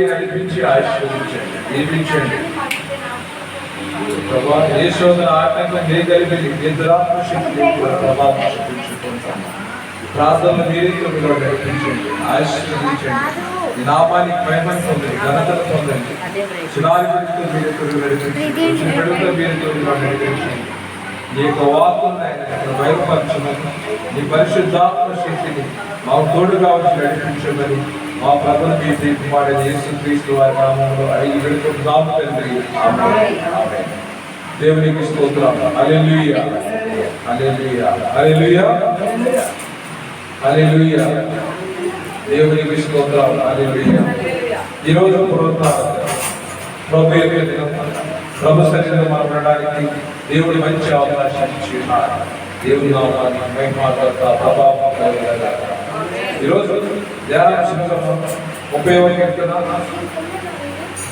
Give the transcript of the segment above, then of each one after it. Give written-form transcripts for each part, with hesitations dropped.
నడిపించి ఆశీర్వదించండి, దీవించండి ప్రభా. ఏ శోధన ఆటంకం చేయగలిగి నిద్రాత్మ శక్తి ప్రభావం చూపించుకుంటాము. ప్రార్థనలు మీరితో మీరు నడిపించండి, ఆశీర్వదించండి. ఈ నామానికి మహిమను పొందండి, ఘనతను పొందండి. చిరారితో మీరితో నడిపించండి. నీ యొక్క వాక్కును ఆయన బయలుపరచమని, నీ పరిశుద్ధాత్మ శక్తిని మాకు తోడుగా వచ్చి నడిపించమని మా ప్రభుని మీ కుమారుడు యేసుక్రీస్తు వారి నామములో అడిగి వేడుకుంటున్నాము తండ్రి. ఆమేన్. ఆమేన్. దేవునికి స్తోత్రం. హల్లెలూయా, హల్లెలూయా, హల్లెలూయా, హల్లెలూయా. దేవునికి స్తోత్రం. హల్లెలూయా. ఈ రోజు ప్రభు సన్నిధిలో మాట్లాడడానికి దేవుడి మంచి అవకాశం ఇచ్చి ఉన్నారు. దేవుడి నామాన్ని మహిమార్త ప్రభావం కలుగుగా. ఈరోజు ధ్యానం 30వ కీర్తన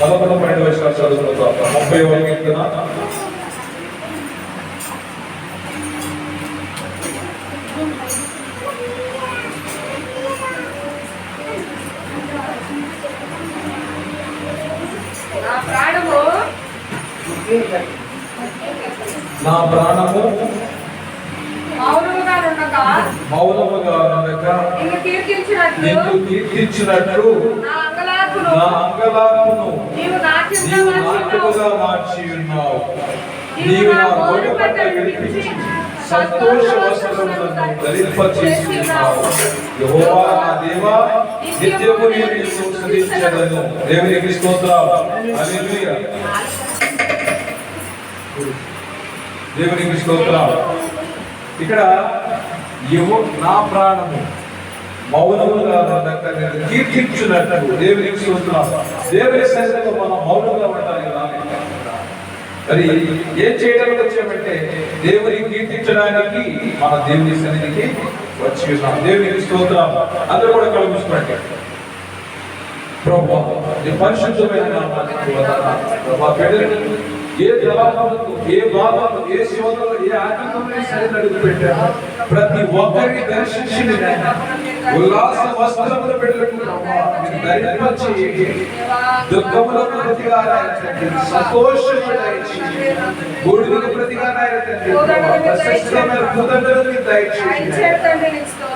11-12 వర్షాలు చదువుతాం. 30వ కీర్తన నా ప్రాణము మౌనముగా ఉండక నిన్ను కీర్తించినట్లు నా అంగలార్పును నీవు నాట్యముగా మార్చి ఉన్నావు. నీవు నా నోటి పట్ల వినిపించి సంతోష వస్త్రములను ధరింపచేసి ఉన్నావు. యెహోవా నా దేవా, నిత్యము నిన్ను స్తుతించెదను. దేవునికి స్తోత్రం. హల్లెలూయా. దేవునికి స్తోత్రం. ఇక్కడ నా ప్రాణము మౌనముగా కీర్తించున్నట్టు దేవునికి స్తోత్రం. దేవుని సన్నిధిలో మనం మౌనంగా ఉండాలి కదా. మరి ఏం చేయడానికి వచ్చామంటే దేవుని కీర్తించడానికి మన దేవుని సన్నిధికి వచ్చి ఉన్నాం. దేవునికి స్తోత్రం. అందరూ కూడా కలుగుతున్నట్టు ప్రభువా నీ పరిశుద్ధమైన నామానికి వందనాలు. ప్రభువా బిడ్డలకు ఏ దళాలకు, ఏ బాధలు, ఏ శోధనలు, ఏ ఆటంకంలో సరిగ్గా అడుగు పెట్టారో ప్రతి ఒక్కరిని దర్శించి ఉల్లాస వస్త్రములు బిడ్డలకు ధరింపచి దుఃఖములకు ప్రతిగారాయించండి, సంతోషములు దయచేయండి, బూడిదకు ప్రతిగారాయించండి, ప్రశస్తమైన కృతజ్ఞతలు దయచేయండి.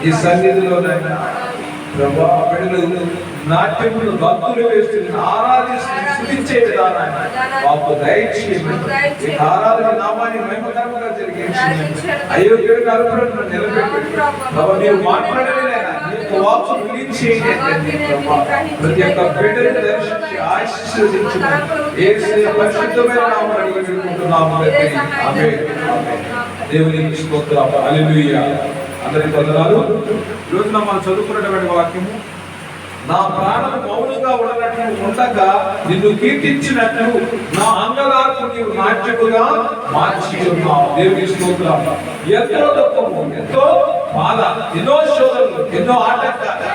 ఈ సన్నిధిలోనైనా ప్రభా బిడ్డలు నాట్యములు భక్తులు వేస్తుంది ఆరాధిస్తుంది స్తుతించే విధానాన్ని మాకు దయచేయండి. ఆరాధన నామాన్ని మహిమకరంగా జరిగించండి. అయోగ్యుడిని అర్పణను నిలబెట్టండి ప్రభా. మీరు మాట్లాడలేనా మీకు వాక్కు వినిచేయండి. ప్రతి ఒక్క బిడ్డని దర్శించి ఆశీర్వదించండి. యేసు పరిశుద్ధమైన నామములో అడిగి వేడుకుంటున్నాము తండ్రి. ఆమేన్. దేవునికి స్తోత్రం. హల్లెలూయా. అందరికీ వందనాలు. ఈరోజు మనం చదువుకున్నటువంటి వాక్యము, నా ప్రాణము మౌనంగా ఉండగా నిన్ను కీర్తించినట్లు నా అంగలార్పు నీవు నాట్యముగా మార్చి ఉన్నావు. దేవునికి స్తోత్రం. ఎంతో దుఃఖము, ఎంతో బాధ, ఎన్నో శోధనలు, ఎన్నో ఆటంకాలు,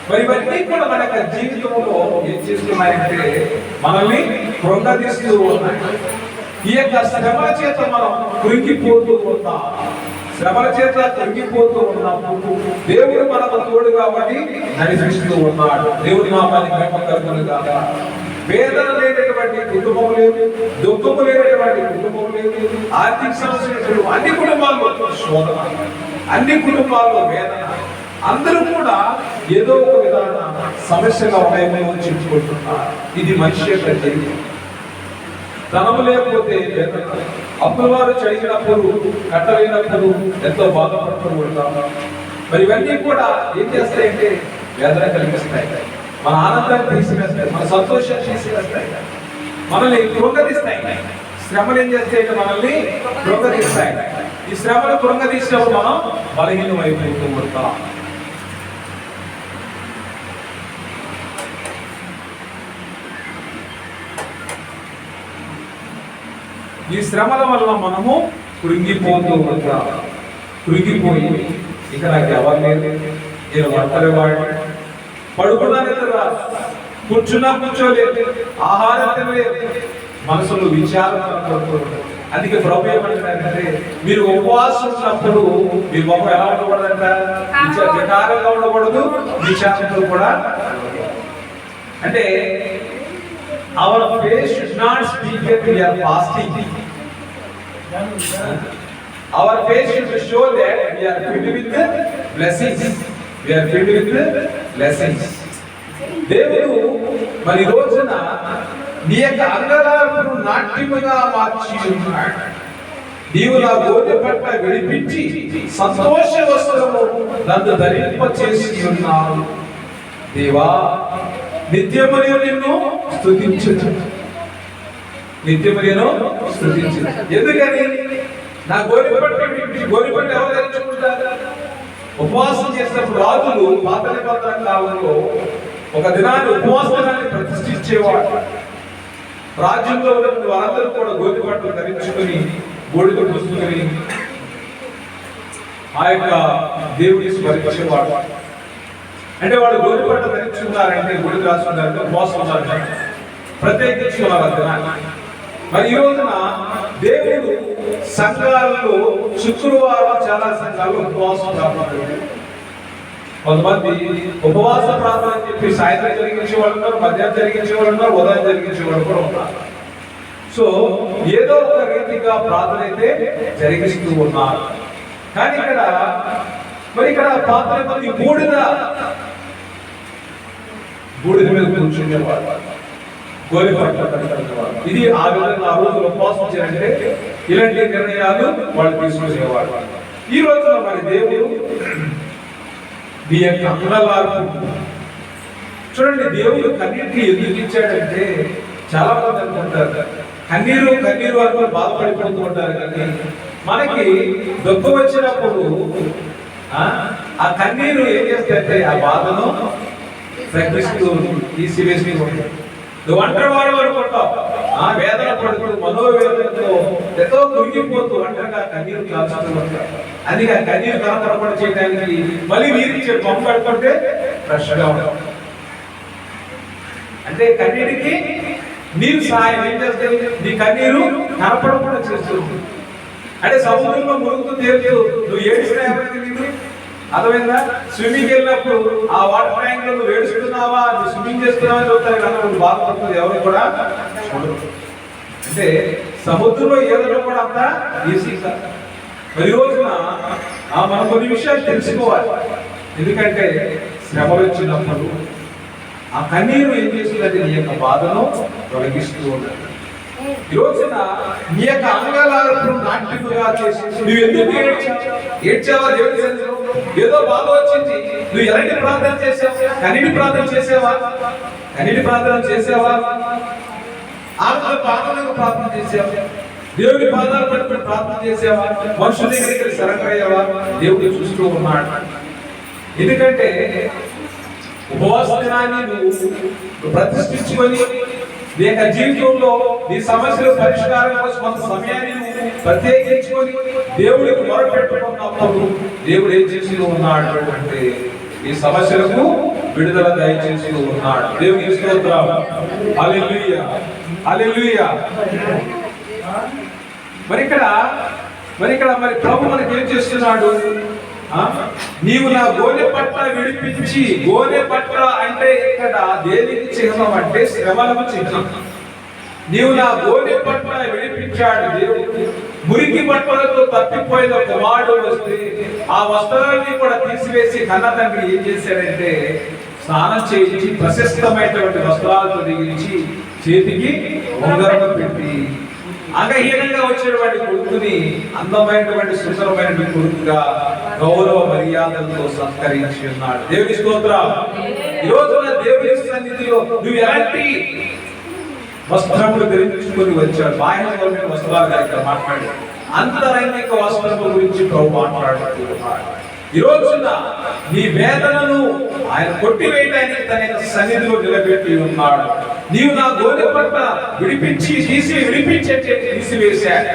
మరి ఇవన్నీ కూడా మన యొక్క జీవితంలో ఏం చేస్తున్నాయంటే మనల్ని కృంగదీస్తూ ఉన్నాయి. ఈ యొక్క శ్రమల చేత మనం కృంగిపోతూ ఉన్నాం. శ్రమల చేత కృంగిపోతూ ఉన్నప్పుడు దేవుడు మనకు తోడు కాబట్టి నడిపిస్తూ ఉన్నాడు. దేవుడి నామానికి మహిమ కలుగునుగా. వేదన లేనటువంటి కుటుంబం లేదు, దుఃఖము లేనటువంటి కుటుంబం లేదు, ఆర్థిక సమస్యలు అన్ని కుటుంబాల్లో శోధన, అన్ని కుటుంబాల్లో వేదన. అందరూ కూడా ఏదో ఒక విధాన సమస్యగా ఉన్నాయేమో చెప్పుకుంటున్నారు. ఇది మనిషి యొక్క జీవితం. ధనము లేకపోతే అప్పుల వారు చడిగినప్పుడు, కట్టలేనప్పుడు ఎంతో బాధపడుతూ ఉంటాము. మరి ఇవన్నీ కూడా ఏం చేస్తాయంటే వేదన కలిగిస్తాయి, మన ఆనందాన్ని తీసివేస్తాయి, మన సంతోషాన్ని తీసివేస్తాయి, మనల్ని కృంగదీస్తాయి. శ్రమలు ఏం చేస్తాయంటే మనల్ని కృంగదీస్తాయి. ఈ శ్రమలు కృంగదీసినప్పుడు మనం బలహీనం అయిపోతూ ఉంటాం. ఈ శ్రమల వల్ల మనము కృంగిపోతూ ఉంటాం. కృంగిపోయి ఇక నాకు ఎవరు లేదు, నేను వంటలు వాడి పడుకున్నా రాదు, కూర్చున్నా కూర్చోలేదు, ఆహారం తినలేదు, మనసులో విచారం అందుకే ప్రభు ఏమంటారంటే మీరు ఉపవాసం ఉన్నప్పుడు మీ ముఖం ఎలా ఉండకూడదంట, వికారంగా ఉండకూడదు, విచారణలు కూడా. అంటే our face should not speak that we are fasting. Our face should show that we are filled with blessings. We are filled with blessings. దేవుడు మరి రోజున నీ యొక్క అంగలార్పును నాట్యముగా మార్చి ఉన్నాడు. నీవు నా గోనె పట్ట విడిపించి సంతోష వస్త్రము నన్ను ధరింపచేసి ఉన్నావు. దేవా నిత్యమును నిన్ను స్తుతించును, నిత్యమును స్తుతించును. ఎందుకని? నా గోనె పట్ట విడిపించి. గోనె పట్ట ఎవరు ధరించుకుంటారు? ఉపవాసం చేసినప్పుడు రాజులు పాత నిబంధన కాలంలో ఒక దినాన్ని ఉపవాస దినాన్ని ప్రతిష్ఠించేవాడు. రాజ్యంలో ఉన్న వారందరూ కూడా గోనె పట్టు ధరించుకొని బూడిద పూసుకొని ఆ యొక్క దేవుని స్మరించేవాడు. అంటే వాళ్ళు గోనె పట్టు ధరించుకున్నారంటే, బూడిద రాసుకున్నారంటే ఉపవాసం ఉన్నారంటే ప్రత్యేకించుకున్నారు ఆ దినాన్ని. మరి ఈ రోజున దేవుడు సంఘాలలో శుక్రవారం చాలా సంఘాలు ఉపవాసం ప్రారంభించారు. కొంతమంది ఉపవాస ప్రార్థన అని చెప్పి సాయంత్రం జరిగించే వాళ్ళు ఉన్నారు, మధ్యాహ్నం జరిగించే వాళ్ళు ఉన్నారు, ఉదయం జరిగించే వాళ్ళు కూడా ఉన్నారు. సో ఏదో ఒక రీతిగా ప్రార్థన అయితే జరిగిస్తూ ఉన్నారు. కానీ ఇక్కడ ప్రార్థన మంది బూడిద మీద కూర్చునేవాడు, గోనె పట్టు కట్టుకునేవాడు. ఇది ఆ విధంగా ఆ రోజులు ఉపవాసం చేయాలంటే ఇలాంటి నిర్ణయాలు వాళ్ళు తీసుకునేవాడు. ఈ రోజున మరి దేవుడు మీ యొక్క అంగలార్పు చూడండి. దేవుడు కన్నీటిని ఎందుకు ఇచ్చాడంటే, చాలా మంది అనుకుంటారు కన్నీరు అనుకుని బాధపడిపోతూ ఉంటారు. కానీ మనకి దుఃఖం వచ్చినప్పుడు ఆ కన్నీరు ఏం చేస్తే ఆ బాధను తగ్గిస్తూ తీసివేస్తూ ఉంటుంది. నువ్వు ఒంటరి వాడు అనుకుంటావు, ఆ వేదన పడుతూ మనోవేదనతో ఎంతో కురిగిపోతూ ఒంటరిగా కన్నీరు కాల్చుతూ ఉంటావు. అది ఆ కన్నీరు కనపడకుండా చేయడానికి మళ్ళీ నీరు పంపు కట్టుకుంటే ఫ్రెష్గా ఉంటాం. అంటే కన్నీటికి నీరు సహాయం ఏం చేస్తుంది? నీ కన్నీరు కనపడకుండా చేస్తుంది. అంటే సముద్రంలో మురుగుతూ తేలుతూ నువ్వు ఏడిసినా ఎవరికి నీరు అర్థమైందా? స్విమ్మింగ్ వెళ్ళినప్పుడు ఆ వాటర్ ట్యాంక్ లో నువ్వు ఏడుస్తున్నావా, నువ్వు స్విమ్మింగ్ చేస్తున్నావా చెప్తారు కదా, నువ్వు బాధపడుతుంది ఎవరు కూడా చూడరు. అంటే సముద్రంలో ఏదో కూడా అంత ఈజీ కాదు. మరి రోజున మనం కొన్ని విషయాలు తెలుసుకోవాలి. ఎందుకంటే శ్రమలు వచ్చినప్పుడు ఆ కన్నీరు ఏం చేస్తుందంటే నీ యొక్క బాధను తొలగిస్తూ ఉంటుంది. ఈ రోజున నీ యొక్క అంగలార్పును నాట్యముగా చేసి నువ్వు ఎందుకు ఏడ్చావా? దేవుడి సన్నిధిలో ఏదో బాధ వచ్చింది, నువ్వు ఎలాంటి ప్రార్థన చేసావు? కన్నీటి ప్రార్థన చేసావా? కన్నీటి ప్రార్థన చేసావా? పాదాలకు ప్రార్థన చేసావా? దేవుడి పాదాలు పట్టుకుని ప్రార్థన చేసావా? మనుషుల దగ్గరికి సరెండర్ అయ్యావా? దేవుడు చూస్తూ ఉన్నాడు. ఎందుకంటే ఉపవాస దినాన్ని నువ్వు ప్రతిష్ఠించుకొని నీ యొక్క జీవితంలో నీ సమస్యల పరిష్కారం కోసం కొంత సమయాన్ని ప్రత్యేకించుకొని దేవుడికి మొరపెట్టుకున్నప్పుడు దేవుడు ఏం చేస్తూ ఉన్నాడు అంటే ఈ సమస్యలకు విడుదల దయచేస్తూ ఉన్నాడు. దేవునికి స్తోత్రం. హల్లెలూయా, హల్లెలూయా. మరి ఇక్కడ ప్రభు మనకి ఏం చేస్తున్నాడు? నీవు నా గోనె పట్ట విడిపించి. గోనె పట్ట అంటే ఇక్కడ దేనికి చిహ్నం అంటే శ్రమలకు చిహ్నం. నీవు నా గోనె పట్ట విడిపించాడు దేవుడు. మురికి బట్టలతో తప్పిపోయిన కుమారుడు వస్తే ఆ వస్త్రాన్ని కూడా తీసివేసి కన్న తండ్రి ఏం చేశాడంటే స్నానం చేయించి ప్రశస్తమైనటువంటి వస్త్రాలు తొలగించి చేతికి ఉంగరం పెట్టి అంగహీనంగా వచ్చినటువంటి కొడుకుని అందమైనటువంటి సుందరమైనటువంటి కొడుకుగా గౌరవ మర్యాదలతో సత్కరించి ఉన్నాడు. దేవుని స్తోత్రం. ఈ రోజున దేవుని సన్నిధిలో నువ్వు ఎలాంటి వస్త్రములు ధరించుకొని వచ్చాడు? బాహ్యమైన వస్త్రాలు ఇక్కడ మాట్లాడి అంతరంగిక వస్త్రముల గురించి ప్రభు మాట్లాడుతున్నాడు. ఈ రోజున నీ వేదనను ఆయన కొట్టివేయడానికి తన సన్నిధిలో నిలబెట్టి ఉన్నాడు. నీవు నా గోనె పట్ట తీసివేశాడు.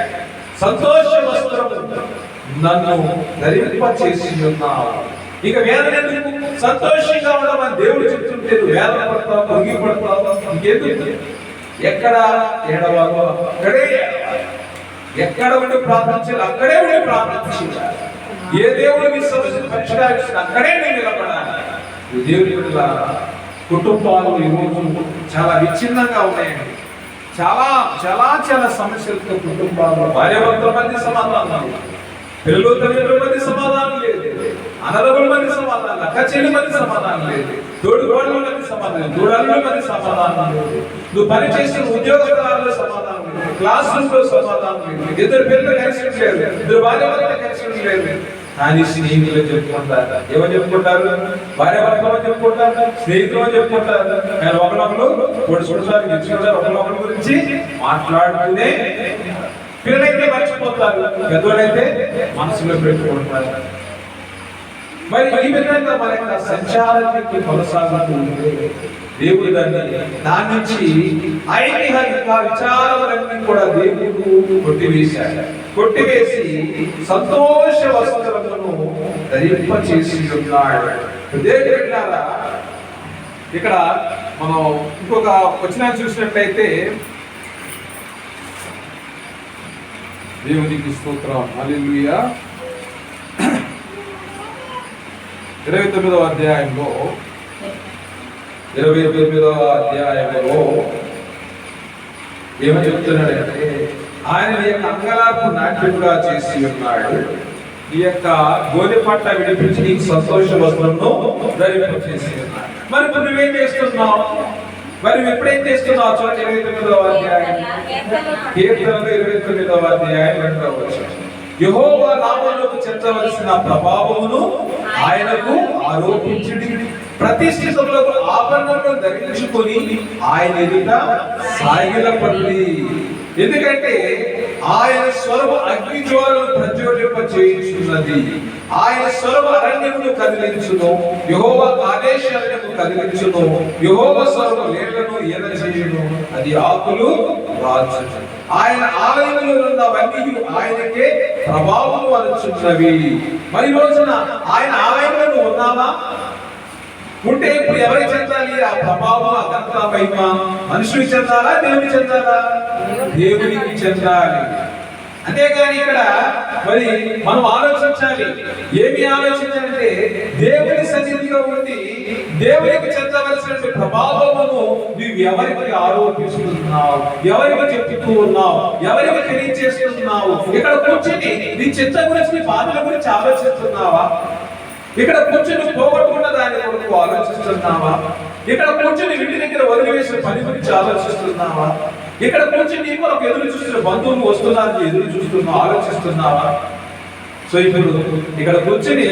సంతోష వస్త్రము నన్ను ధరింపచేసి ఉన్నావు. ఇక వేదన ఎందుకు? సంతోషంగా ఉండమని దేవుడు చెప్తుంటే నువ్వు వేదన పడతావు, పొంగి పడతావు. ఇంకెందుకు? ఎక్కడ ఏడవాలో అక్కడే ఎక్కడ ఉండి ప్రార్థించాలి అక్కడే ఉండి ప్రార్థించాలి. ఏ దేవుడు మీ సమస్యను పరిష్కరిస్తే అక్కడే నేను నిలబడాలి. దేవుని యొక్క కుటుంబాలు ఈరోజు చాలా విచ్ఛిన్నంగా ఉన్నాయండి. చాలా చాలా చాలా సమస్యలతో కుటుంబాలు, భార్యాభర్తల మధ్య సమాధానం లేదు, పిల్లలు తల్లిదండ్రుల మధ్య సమాధానం లేదు, అన్నదమ్ముల మధ్య సమాధానం, అక్క చెల్లి మధ్య సమాధానం లేదు, తోడు కోడల మధ్య సమాధానం, తోడళ్ళ మధ్య సమాధానం లేదు, నువ్వు పని చేసిన ఉద్యోగస్థలాల్లో సమాధానం లేదు, క్లాస్ రూమ్ లో సమాధానం లేదు, ఇద్దరు పిల్లలు కలిసి లేదు, ఇద్దరు భార్యాభర్తలు కలిసి లేదు. కానీ స్నేహితులు చెప్పుకుంటారు. ఏమని చెప్పుకుంటారు? భార్యాభర్తలు చెప్పుకుంటారు, స్నేహితులు చెప్పుకుంటారు. కానీ ఒకరొకరు పొడుచుకుంటారు, గెలుచుకుంటారు, ఒకరొకరి గురించి మాట్లాడుతూనే. పిల్లలైతే మర్చిపోతారు, పెద్దవాళ్ళైతే మనసులో పెట్టుకుంటారు. మరి ఈ విధంగా మన యొక్క సంచారానికి కొనసాగుతూ దేవుడు దాని నుంచి ఐహిక విచారములన్నీ కూడా దేవుడు కొట్టివేశాడు. కొట్టివేసి సంతోష వస్త్రములను ధరింపచేసి ఉన్నాడు. దేవుడా, ఇక్కడ మనం ఇంకొక వచనాన్ని చూసినట్లయితే, దేవునికి స్తోత్రం, హల్లెలూయా. 29వ అధ్యాయంలో ఏమని చెప్తున్నాడంటే, ఆయన ఈ యొక్క అంగలార్పు నాట్యముగా చేసి ఉన్నాడు, ఈ యొక్క గోనె పట్ల విడిపించి నీకు సంతోష వస్త్రమును ధరింపచేసి ఉన్నాడు. మరి ఇప్పుడు నువ్వేం చేస్తున్నావు? మరి నువ్వు ఎప్పుడేం చేస్తున్నావు? చూడండి 29వ అధ్యాయం, కీర్తనలు 29వ అధ్యాయం 2వ వచనం. యెహోవా నామమునకు చెందవలసిన ప్రభావమును ఆయనకు ఆరోపించుడి, ప్రతిష్ఠితులకు ఆభరణములను ధరించుకొని ఆయన ఎదుట సాగిలపడి. ఎందుకంటే ఆయన స్వరము అగ్నిజ్వాలను ప్రజ్వలింప చేయుచున్నది, ఆయన స్వరము అరణ్యమును కదిలించును, యెహోవా కాదేశ అరణ్యము కదిలించును, యెహోవా స్వరము నీళ్లను ఈనచేయును, అది ఆకులు రాల్చును. ఆయన ఆలయములో ఉన్నవన్నీ ఆయనకే ప్రభావము అనుచున్నవి. మరి రోజున ఆయన ఆలయంలో ఉన్నావా? ఉంటే ఇప్పుడు ఎవరికి చెందాలి ఆ ప్రభావం, ఆ ఘనత, మహిమ? మనుషుడికి చెందాలా, దేవునికి చెందాలా? దేవునికి చెందాలి. అంతేగాని ఇక్కడ మరి మనం ఆలోచించాలి. ఏమి ఆలోచించాలంటే, దేవుని సన్నిధిలో ఉండి దేవునికి చెందవలసిన ప్రభావమును నువ్వు ఎవరికి ఆరోపిస్తున్నావు, ఎవరికి చెప్తూ ఉన్నావు, ఎవరికి తెలియజేస్తున్నావు? ఇక్కడ కూర్చొని నీ చిత్త గురించి, నీ బాధల గురించి ఆలోచిస్తున్నావా? ఇక్కడ కూర్చొని పోగొట్టుకున్న దాని కొరకు ఆలోచిస్తున్నావా? ఇక్కడ కూర్చొని ఇంటి దగ్గర వదిలివేసిన పని గురించి ఆలోచిస్తున్నావా? ఇక్కడ కూర్చొని నీకు ఒక ఎదురు చూస్తున్న బంధువులు వస్తున్నారని ఎదురు చూస్తున్నావు, ఆలోచిస్తున్నావా? సో ఇప్పుడు ఇక్కడ కూర్చొని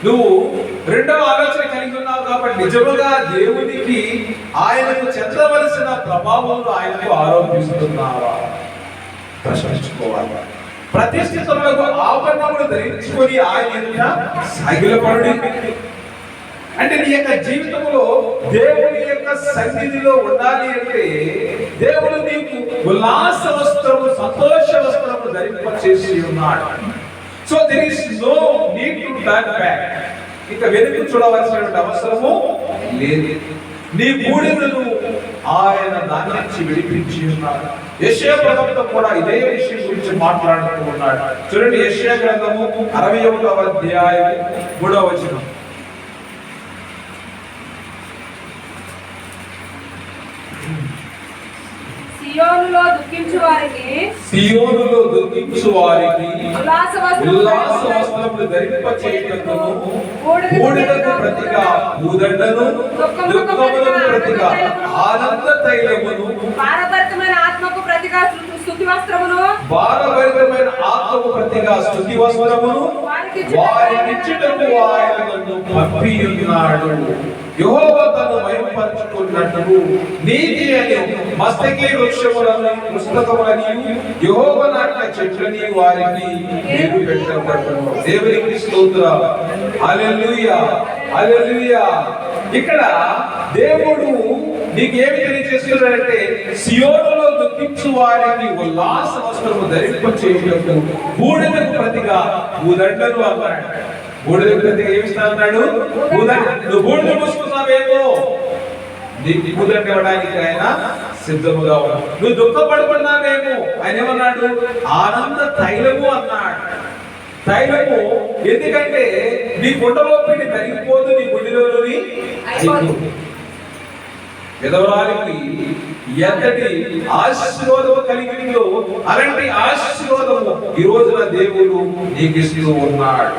నువ్వు రెండవ ఆలోచన కలిగి ఉన్నావు కాబట్టి నిజముగా దేవునికి ఆయనకు చెందవలసిన ప్రభావం ఆయనకు ఆరోపిస్తున్నావా? ప్రశ్నించుకోవాలి. ప్రతిష్ఠితులకు ఆభరణములు ధరించుకొని ఆయన ఎదుట సాగిలపడు. అంటే నీ యొక్క జీవితంలో దేవుని యొక్క సన్నిధిలో ఉండాలి అంటే దేవుడు నీకు ఉల్లాస వస్త్రము, సంతోష వస్త్రము ధరింపచేసి ఉన్నాడు. So there is no need to turn back. ఇక వెనుక చూడవలసినటువంటి అవసరము లేదు. నీ బూడిదను ఆయన దాని నుంచి విడిపించి ఉన్నాడు. యెషయా ప్రవక్త కూడా ఇదే విషయం గురించి మాట్లాడుతూ ఉన్నాడు. చూడండి, యెషయా గ్రంథము 61వ అధ్యాయం 3వ వచనం. సియోనులో దుఃఖించు వారికి ఉల్లాస వస్త్రములు ధరింపచేయుటకును, బూడిదకు ప్రతిగా భూదండను, దుఃఖములకు ప్రతిగా ఆనంద తైలమును, భారభరితమైన ఆత్మకు ప్రతిగా స్తుతి వస్త్రమును, భారభరితమైన ఆత్మకు ప్రతిగా స్తుతి వస్త్రమును వారికిచ్చుటకు ఆయన నన్ను పంపి ఉన్నాడు. యెహోవా తను మహిమపరచుకున్నట్టు నీతి అని మస్తకి వృక్షములను, పుస్తకములని, యెహోవా నాటిన చెట్లని వారికి పేరు పెట్టబడును. దేవునికి స్తోత్రం, హల్లెలూయా, హల్లెలూయా. ఇక్కడ దేవుడు నీకేమి తెలియజేస్తున్నాడంటే, సియోనులో దుఃఖించు వారికి ఉల్లాస వస్త్రము ధరింపచేయుటకు బూడిదకు ప్రతిగా భూదండను అన్నాడు. బూడిదకు ప్రతిగా ఏమిస్తా అన్నాడు? భూదండ. నువ్వు బూడిద మూసుకున్నావేమో, నీకు భూదండ ఇవ్వడానికి ఆయన సిద్ధముగా ఉన్నావు. నువ్వు దుఃఖపడుతున్నావేమో, ఆయన ఏమన్నాడు? ఆనంద తైలము అన్నాడు. తైలము ఎందుకంటే నీ గుండెలో పిండి తరిగిపోదు, నీ గుండెలోని అయిపోదు. విధవరాలికి ఎంతటి ఆశీర్వాదము కలిగిందో అలాంటి ఆశీర్వాదము ఈ రోజున దేవుడు నీకు ఇస్తూ ఉన్నాడు.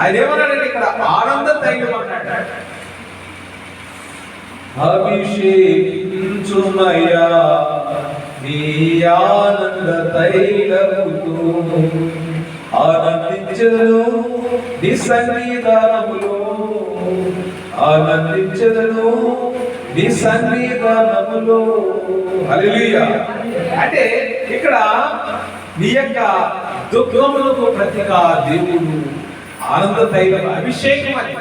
ఆయన ఏమన్నాడంటే ఇక్కడ ఆనంద తైలం అన్నాడు. అభిషేకించుమయ్యా నీ ఆనంద తైలముతో, ఆనందించదను నీ సన్నిధానములో, ఆనందించదను నీ సన్నిధానములో. హల్లెలూయా. అంటే ఇక్కడ నీ యొక్క దుఃఖములకు ప్రతిగా దేవుడు ఆనంద తైలం, అభిషేకం అని.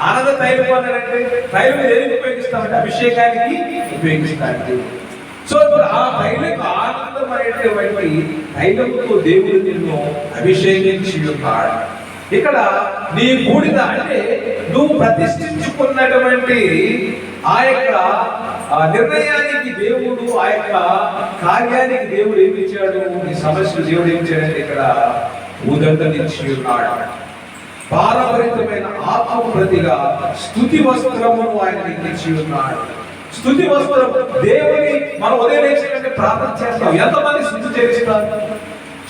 ఆనంద తైలం అన్నాడంటే తైలం దేనికి ఉపయోగిస్తామంటే అభిషేకానికి ఉపయోగిస్తాడు. సో ఇప్పుడు ఆ తైలం ఆనందమైనటువంటి తైలంతో దేవుడు నిన్ను అభిషేకించి ఉన్నాడు. ఇక్కడ నీ బూడిద అంటే నువ్వు ప్రతిష్ఠించుకున్నటువంటి ఆ యొక్క నిర్ణయానికి దేవుడు, ఆ యొక్క కార్యానికి దేవుడు ఏమి ఇచ్చాడు? నీ సమస్యలు దేవుడు ఏమి ఇచ్చాడంటే ఇక్కడ ఉదంతనిచ్చి ఉన్నాడు. పారపరితమైన ఆత్మకు ప్రతిగా స్తుతి వస్త్రమును ఆయన ఇచ్చి ఉన్నాడు. స్తుతి వస్త్రం దేవుని మనం ఉదయం లేచినట్టే ప్రార్థన చేస్తాం. ఎంతమంది స్తుతి చేస్తారు?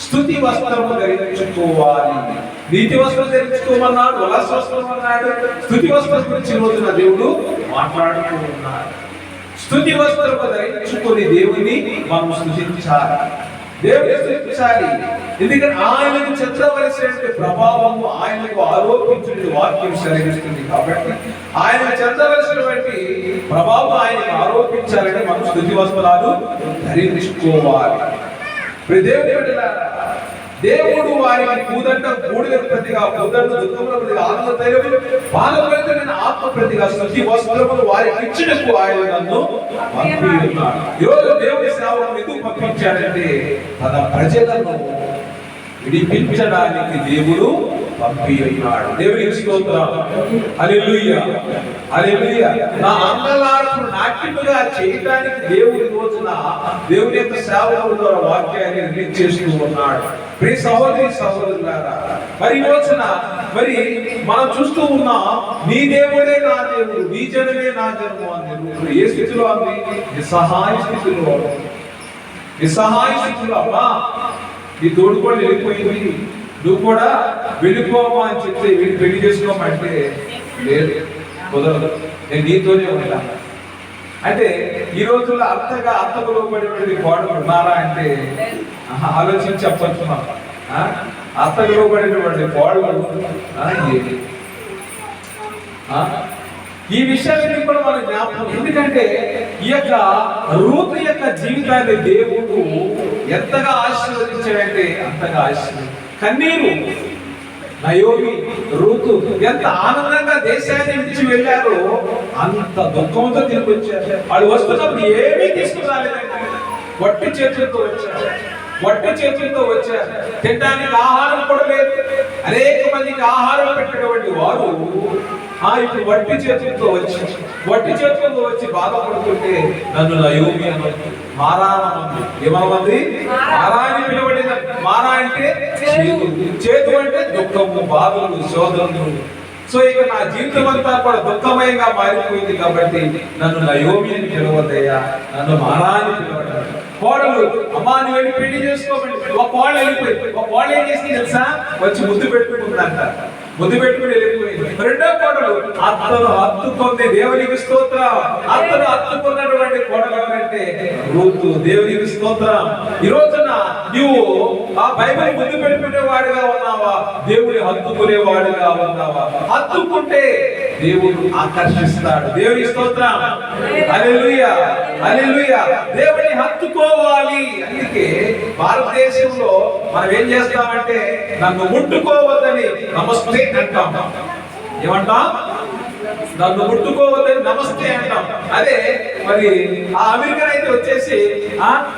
స్తుతి వస్త్రము ధరించుకోవాలి. నీతి వస్త్రం ధరించుకోమన్నాడు, ఉల్లాస వస్త్రం అన్నాడు. స్తుతి వస్త్రం గురించి రోజున దేవుడు మాట్లాడుతూ ఉన్నాడు. స్తుతి వస్త్రము ధరించుకొని దేవుని మనం స్తుతించాలి, దేవుని స్తుతించాలి. ఎందుకంటే ఆయనకు చెందవలసినటువంటి ప్రభావము ఆయనకు ఆరోపించిన వాక్యం సెలవిస్తుంది. కాబట్టి ఆయనకు చెందవలసినటువంటి ప్రభావం ఆయనకు ఆరోపించాలని మనం స్తుతి వస్త్రాలు ధరించుకోవాలి. దేవుడు వారికి పూదండ బూడిద ప్రతిగా, పూదండ దుఃఖముల ప్రతిగా, ఆనంద తైలము పాలపరితమైన ఆత్మ ప్రతిగా స్తుతి వస్త్రములు వారికి ఇచ్చినకు ఆయన నన్ను పంపి ఉన్నాడు. ఈరోజు దేవుని సేవలను ఎందుకు పంపించాడంటే తన ప్రజలను విడిపించడానికి దేవుడు పంపి ఉన్నాడు. దేవునికి స్తోత్రం. హల్లెలూయా, హల్లెలూయా. నా అంగలార్పును నాట్యముగా చేయడానికి దేవుడి రోజున దేవుని యొక్క సేవకుల ద్వారా వాక్యాన్ని రిలీజ్ చేస్తూ ఉన్నాడు. ప్రియ సహోదరి సహోదరులారా, మరి రోజున మరి మనం చూస్తూ ఉన్నాం, నీ దేవుడే నా దేవుడు, నీ జనమే నా జనము అని. ఏ స్థితిలో అంది? నిస్సహాయ స్థితిలో. నిస్సహాయ స్థితిలో అమ్మా నీ తోడుకోడు వెళ్ళిపోయింది, నువ్వు కూడా వెళ్ళిపోమా అని చెప్తే వీళ్ళు పెళ్లి చేసుకోమంటే లేదు, కుదరదు, నేను నీతోనే ఉంటా అంటే ఈ రోజుల్లో అత్తకు లోబడేటువంటి కోడలు ఉన్నారా అంటే ఆలోచించి చెప్పచ్చు. అత్తకు లోబడేటువంటి కోడలు ఈ విషయాన్ని కూడా మనం జ్ఞాపకం. ఎందుకంటే ఈ యొక్క రూతు యొక్క జీవితాన్ని దేవుడు ఎంతగా ఆశీర్వదించాడంటే అంతగా ఆశీర్వదించాడు. కన్నీరు నయోమి, రూతు ఎంత ఆనందంగా దేశాన్ని విడిచి వెళ్ళారో అంత దుఃఖంతో తిరిగి వచ్చారు. వాళ్ళు వస్తున్నప్పుడు ఏమీ తీసుకురాలేదండి, వట్టి చేతులతో వచ్చారు. వట్టి చేతులతో వచ్చారు. తినడానికి ఆహారం కూడా లేదు. అనేక మందికి ఆహారం పెట్టినటువంటి వారు ఇప్పుడు వట్టి చేతులతో వచ్చి బాధపడుతుంటే నన్ను నయోమి అన్నది, మారా అన్నది. ఏమన్నది? మారా అని పిలవడిన. మారా అంటే చేతు అంటే దుఃఖము, బాధలు, శోధనలు. సో ఇక నా జీవితం అంతా కూడా దుఃఖమయంగా మారిపోయింది. కాబట్టి నన్ను నయోమి అని పిలవద్దయ్యా, నన్ను మారా అని పిలవడం. కోడలు అమ్మా నువ్వు వెళ్ళి పెళ్లి చేసుకోమండి. ఒక కోడలు వెళ్ళిపోయింది. ఒక కోడలు ఏం చేసింది తెలుసా? వచ్చి ముద్దు పెట్టుకుంటుందంట. ముద్దు పెట్టుకుని వెళ్ళిపోయింది. రెండో కోడలు అత్తను హత్తుకుంది. దేవునికి స్తోత్రం. అత్తను హత్తుకున్నటువంటి కోడలు ఎవరంటే రూతు. దేవునికి స్తోత్రం. ఈ రోజున నువ్వు ఆ బైబిల్ ముద్దు పెట్టుకునేవాడిగా ఉన్నావా? దేవుని హత్తుకునేవాడిగా ఉన్నావా? హత్తుకుంటే దేవుడు ఆకర్షిస్తాడు. దేవునికి స్తోత్రం. హల్లెలూయా, హల్లెలూయా. దేవుని హత్తుకోవాలి. అందుకే భారతదేశంలో మనం ఏం చేస్తామంటే నన్ను ముట్టుకోవద్దని నమస్తే అంటాం. ఏమంటాం? నన్ను ముట్టుకోవద్దని నమస్తే అంటాం. అదే మరి ఆ అమెరికన్ అయితే వచ్చేసి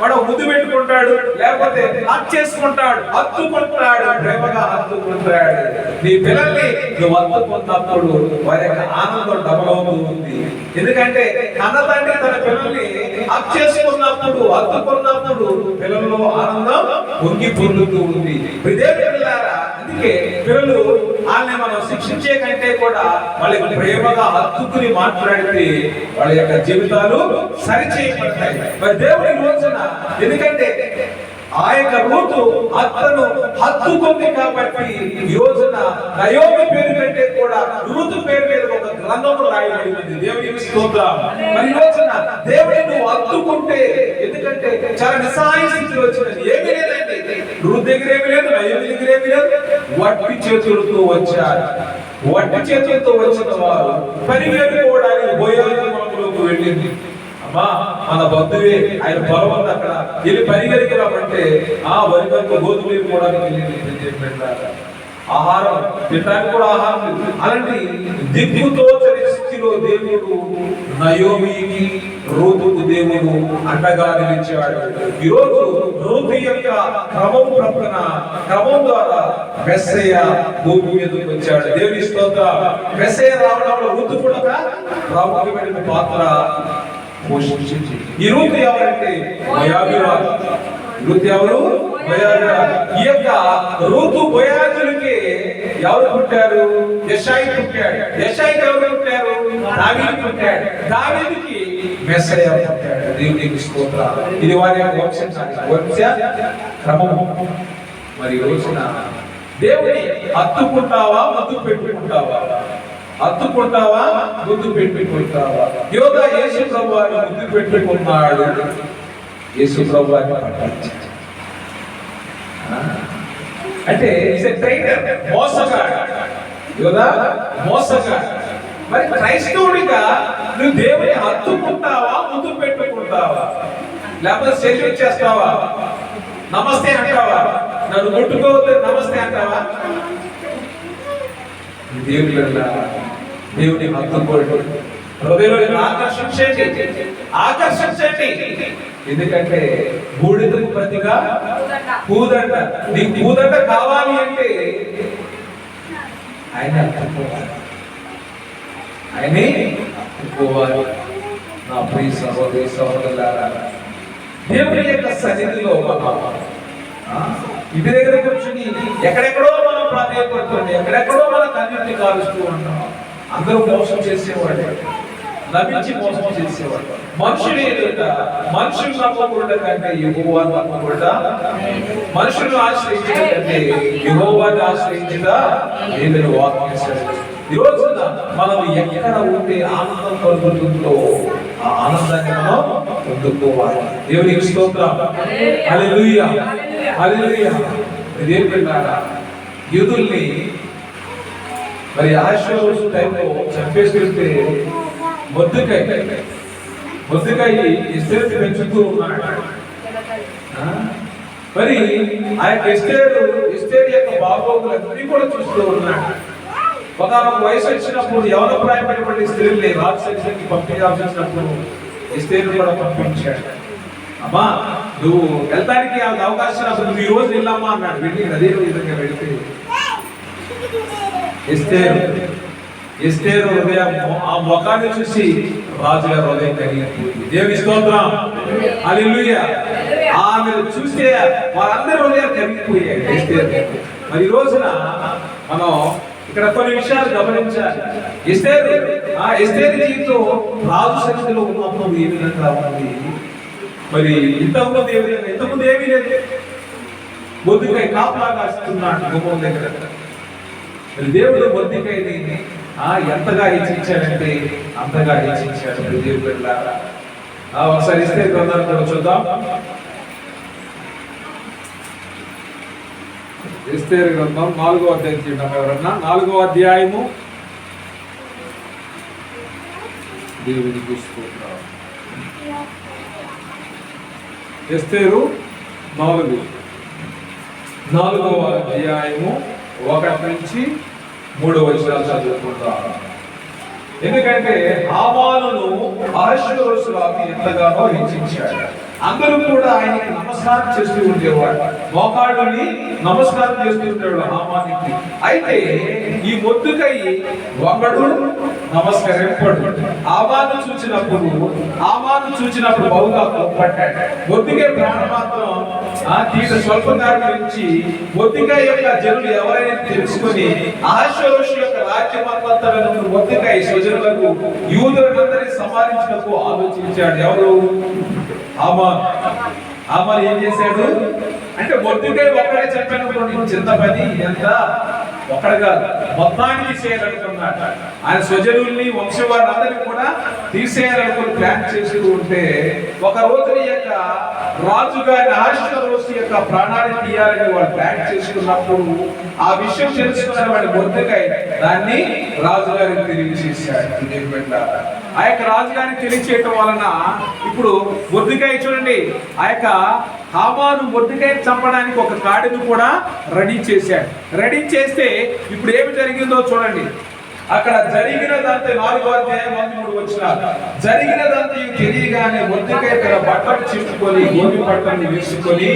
వాడు ముద్దు పెట్టుకుంటాడు, లేకపోతే హక్ చేసుకుంటాడు, హత్తుకుంటాడు, ప్రేమగా హత్తుకుంటాడు. నీ పిల్లల్ని నువ్వు హత్తుకున్నప్పుడు వారి యొక్క ఆనందం డబల్ అవుతూ ఉంది. ఎందుకంటే కన్న తండ్రి తన పిల్లల్ని హక్ చేసుకున్నప్పుడు, హత్తుకున్నప్పుడు పిల్లల్లో ఆనందం పొంగి పొర్లుతూ ఉంది. అందుకే పిల్లలు వాళ్ళని మనం శిక్షించే కంటే కూడా వాళ్ళకి ప్రేమగా హత్తుకుని మాట్లాడితే వాళ్ళ యొక్క జీవితాలు సరిచేయబడతాయి. మరి దేవుడి యోచన, ఎందుకంటే ఆ యొక్క రూతు అతను హత్తుకుంది కాబట్టి యోచన నయోమి పేరు కంటే కూడా రూతు పేరు మీద ఒక గ్రంథము రాయబడింది. దేవునికి స్తోత్రం. మరి యోచన దేవుడిని నువ్వు హత్తుకుంటే, ఎందుకంటే చాలా నిస్సహాయ స్థితిలో వచ్చినది. ఏమీ లేదండి, రూతు దగ్గర ఏమీ లేదు, నయోమి దగ్గర ఏమీ లేదు. వట్టి చేతులతో వచ్చారు. వట్టి చేతులతో వచ్చిన వారు పరిగెత్తుకోవడానికి బోయాలోకి వెళ్ళింది. అమ్మా మన బంధువే, ఆయన పొలం ఉంది, అక్కడ వెళ్ళి పరిగెరికిరామంటే వరి కనుక గోధుమలు కూడా ఆహారం తినడానికి కూడా ఆహారం లేదు. అలాంటి దిక్కుతో స్థితిలో దేవుడు నయోమికి రూతుకు దేవుడు అండగా నిలిచాడు. ఈరోజు రూతు యొక్క క్రమం ద్వారా మెస్సయ్య భూమి మీదకి వచ్చాడు. దేవుని స్తోత్రం. మెస్సయ్య రావడంలో రూతు కూడా ప్రాముఖ్యమైన పాత్ర పోషించింది. ఈ రూతు ఎవరంటే మోయాబీయురాలు. రూతు ఎవరు? మోయాబీయురాలు. ఈ యొక్క రూతు బోయాజులకి ఎవరు పుట్టారు? యెషాయి పుట్టాడు. యెషాయికి ఎవరు పుట్టారు? దావీదు పుట్టాడు. దావీదుకి మెస్సయ్య పుట్టాడు. దేవునికి స్తోత్రం. ఇది వారి వంశ క్రమము. మరి రోజున దేవుని హత్తుకుంటావా, ముద్దు పెట్టుకుంటావా? హత్తుకుంటావా, ముద్దు పెట్టుకుంటావా? యోధా యేసు ప్రభువాన్ని ముద్దు పెట్టుకున్నాడు. యేసు ప్రభువాన్ని పట్టించాడు. అంటే మోసగాడు. యోధా మోసగాడు. మరి క్రైస్తవుడిగా నువ్వు దేవుని హత్తుకుంటావా, ముద్దు పెట్టుకుంటావా? లేకపోతే సెల్యూట్ చేస్తావా, నమస్తే అంటావా? నన్ను ముట్టుకోవద్దు నమస్తే అంటావా? దేవుని హత్తుకోండి, హృదయంలో ఆకర్షించండి. ఎందుకంటే బూడిదకు ప్రతిగా పూదండ. నీకు పూదండ కావాలి అంటే ఆయన ఆయనే హత్తుకోవాలి. నా ప్రియ సహోదరి సహోదరులారా, దేవుని యొక్క సన్నిధిలో ఇంటి దగ్గర కూర్చుని ఎక్కడెక్కడో మనం ప్రాధాన్యపడుతుంది, ఎక్కడెక్కడో మన కన్నుని కాలుస్తూ ఉంటాం. అందరూ మోసం చేసేవాడు, నమ్మించి మోసం చేసేవాడు. మనుషులు ఎదుట మనుషులు నమ్మకూడదు కంటే యెహోవాను నమ్మకూడదా? మనుషులను ఆశ్రయించడం కంటే యెహోవాను ఆశ్రయించదా లేదని వాక్యం. ఈ రోజున మనం ఎక్కడ ఉంటే ఆనందం కలుగుతుందో ఆ ఆనందాన్ని మనం పొందుకోవాలి. దేవునికి స్తోత్రం. హల్లెలూయా, హల్లెలూయా. దేవునిలారా యూదుల్ని మరి అహష్వేరోషు టైంలో చంపేసి వెళ్తే మొర్దెకై ఎస్తేరుని పెంచుతూ ఉన్నాడు. మరి ఆ యొక్క ఎస్తేరు యొక్క బాగోగులన్నీ కూడా చూస్తూ ఉన్నాడు. ఒక వయసు వచ్చినప్పుడు యవన ప్రాయమైనటువంటి స్త్రీల్ని రాజసరికి పంపించాల్సినప్పుడు ఎస్తేరు కూడా పంపించాడు. అమ్మా నువ్వు వెళ్తానికి అవకాశం అసలు నువ్వు ఈ రోజు వెళ్ళమ్మా అన్నాడు. వెళ్ళి అదే విధంగా వెళితే ఎస్తేరు హృదయం ఆ ముఖాన్ని చూసి రాజుగారి హృదయం కలిగిపోయింది. దేవుని స్తోత్రం. హల్లెలూయా. ఆమెను చూస్తే వారందరి హృదయాలు కలిగిపోయాయి ఎస్తేరు. మరి ఈ రోజున మనం ఇక్కడ కొన్ని విషయాలు గమనించాలి. ఎస్తేరు జీవితం రాజు సన్నిధిలో ఉన్నప్పుడు ఏ విధంగా ఉంది, మరి ఇంతకుముందు ఏమీ లేదు. మొర్దెకై కాపలా కాస్తున్నాడు గుమ్మం దగ్గర. మరి దేవుడు మొర్దెకైని ఎంతగా హెచ్చించాడంటే అంతగా హెచ్చించాడు. దేవుడు ఒకసారి ఎస్తేరు గ్రంథాన్ని కూడా చూద్దాం. ఎస్తేరు గ్రంథం 4వ అధ్యాయం చూద్దాం. ఎవరన్నా 4వ అధ్యాయము. దేవునికి స్తోత్రం. ఎస్తేరు 4వ అధ్యాయము 1 నుంచి 3 వచనాలు చదువుకుంటాం. ఎందుకంటే హామానును అహష్వేరోషు రాజు ఎంతగానో హింసించాడు. అందరూ కూడా ఆయనకి నమస్కారం చేస్తూ ఉండేవాడు, మోకాళ్ళని నమస్కారం చేస్తూ ఉండేవాడు హామానికి. అయితే ఈ మొద్దుకై వంగడు, నమస్కరింపడు. హామాను చూసినప్పుడు బహుగా కోప్పడ్డాడు. మొద్దుకై ప్రాణం మాత్రం తీట స్వల్పకాలం నుంచి మొద్దుకై యొక్క జనులు ఎవరైనా తెలుసుకొని అహష్వేరోషు యొక్క రాజ్యమంతటను మొద్దుకై స్వజనులకు యూదులందరినీ సంహరించుటకు ఆలోచించాడు. ఎవరు? హామాను ఏం చేశాడు అంటే మొద్దుకై ఒక్కడే చెప్పాను చిన్న పని ఎంత ఒక్కడగా మొత్తాన్ని తీసేయాలనుకున్నాడు. ఆయన స్వజనుల్ని వంశవాళ్ళందరినీ కూడా తీసేయాలనుకుని ప్లాన్ చేస్తూ ఉంటే ఒక రోజు యొక్క రాజుగారి అహష్వేరోషు యొక్క ప్రాణాన్ని తీయాలని వాళ్ళు ప్లాన్ చేసుకున్నప్పుడు ఆ విషయం తెలుసుకున్న వాడి మొద్దుకై దాన్ని రాజుగారికి తెలియజేశాడు. ఆ యొక్క రాజుగారికి తెలియచేయటం వలన ఇప్పుడు మొద్దుకై చూడండి, ఆ యొక్క హామాను మొద్దుకై చంపడానికి ఒక కాడిని కూడా రెడీ చేశాడు. రెడీ చేస్తే ఇప్పుడు ఏమి జరిగిందో చూడండి. అక్కడ జరిగినదంతా 4వ అధ్యాయం 13 వచనాలు. జరిగినదంతా తెలియగానే మొద్దుకై తన బట్టలు చింపుకొని గోధుమ పట్టణం వేసుకొని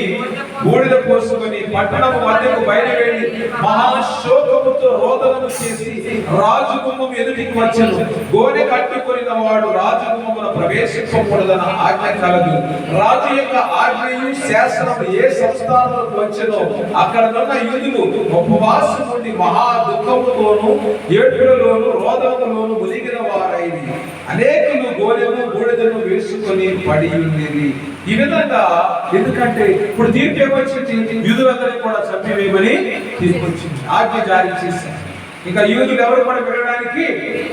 బూడిద పోసుకొని పట్టణము మధ్యకు బయలువెళ్ళి మహాశోకముతో రోదనము చేసి రాజగుమ్మం ఎదుటికి వచ్చెను. గోనె కట్టుకొనిన వాడు రాజగుమ్మమున ప్రవేశింపకూడదన్న ఆజ్ఞ కలదు. రాజు యొక్క ఆజ్ఞయు శాసనము ఏ సంస్థానంలోకి వచ్చెనో అక్కడ ఉన్న యూదులు ఉపవాసం ఉండి మహా దుఃఖముతోను ఏడుపులలోను రోదనములోను మునిగిన వారైంది. అనేకులు గోనెను బూడిదను వేసుకొని పడి ఉండేది. ఈ విధంగా ఎందుకంటే ఇప్పుడు తీర్పు ఏమొచ్చింది? యూదులందరినీ కూడా చంపివేయమని తీర్పు వచ్చింది, ఆజ్ఞ జారీ చేశారు. ఇంకా యూదులు ఎవరు కూడా వినడానికి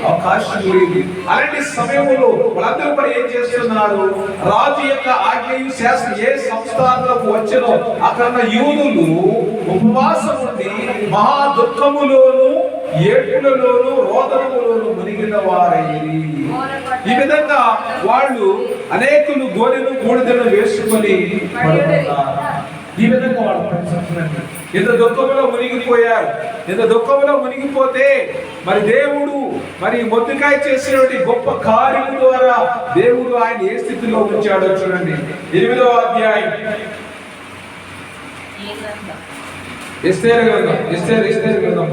అవకాశం లేదు. అలాంటి సమయంలో వాళ్ళందరూ కూడా ఏం చేస్తున్నారు? రాజు యొక్క ఆజ్ఞయు శాసనం ఏ సంస్థానంలోకి వచ్చెనో అక్కడ యూదులు ఉపవాసం ఉండి మహా దుఃఖములోను ఏడుపులలోను రోదనములోను మునిగిన వారైరి. ఈ విధంగా వాళ్ళు అనేకులు గోనెను బూడిదను వేసుకొని పడుతున్నారు. ఈ విధంగా వాళ్ళు పరిస్థితులు ఎంత దుఃఖంలో మునిగిపోయారు. ఎంత దుఃఖంలో మునిగిపోతే మరి దేవుడు మరి మొద్దుకై చేసినటువంటి గొప్ప కార్యము ద్వారా దేవుడు ఆయన ఏ స్థితిలో ఉంచాడో చూడండి. 8వ అధ్యాయం ఎస్తేరు గ్రంథం.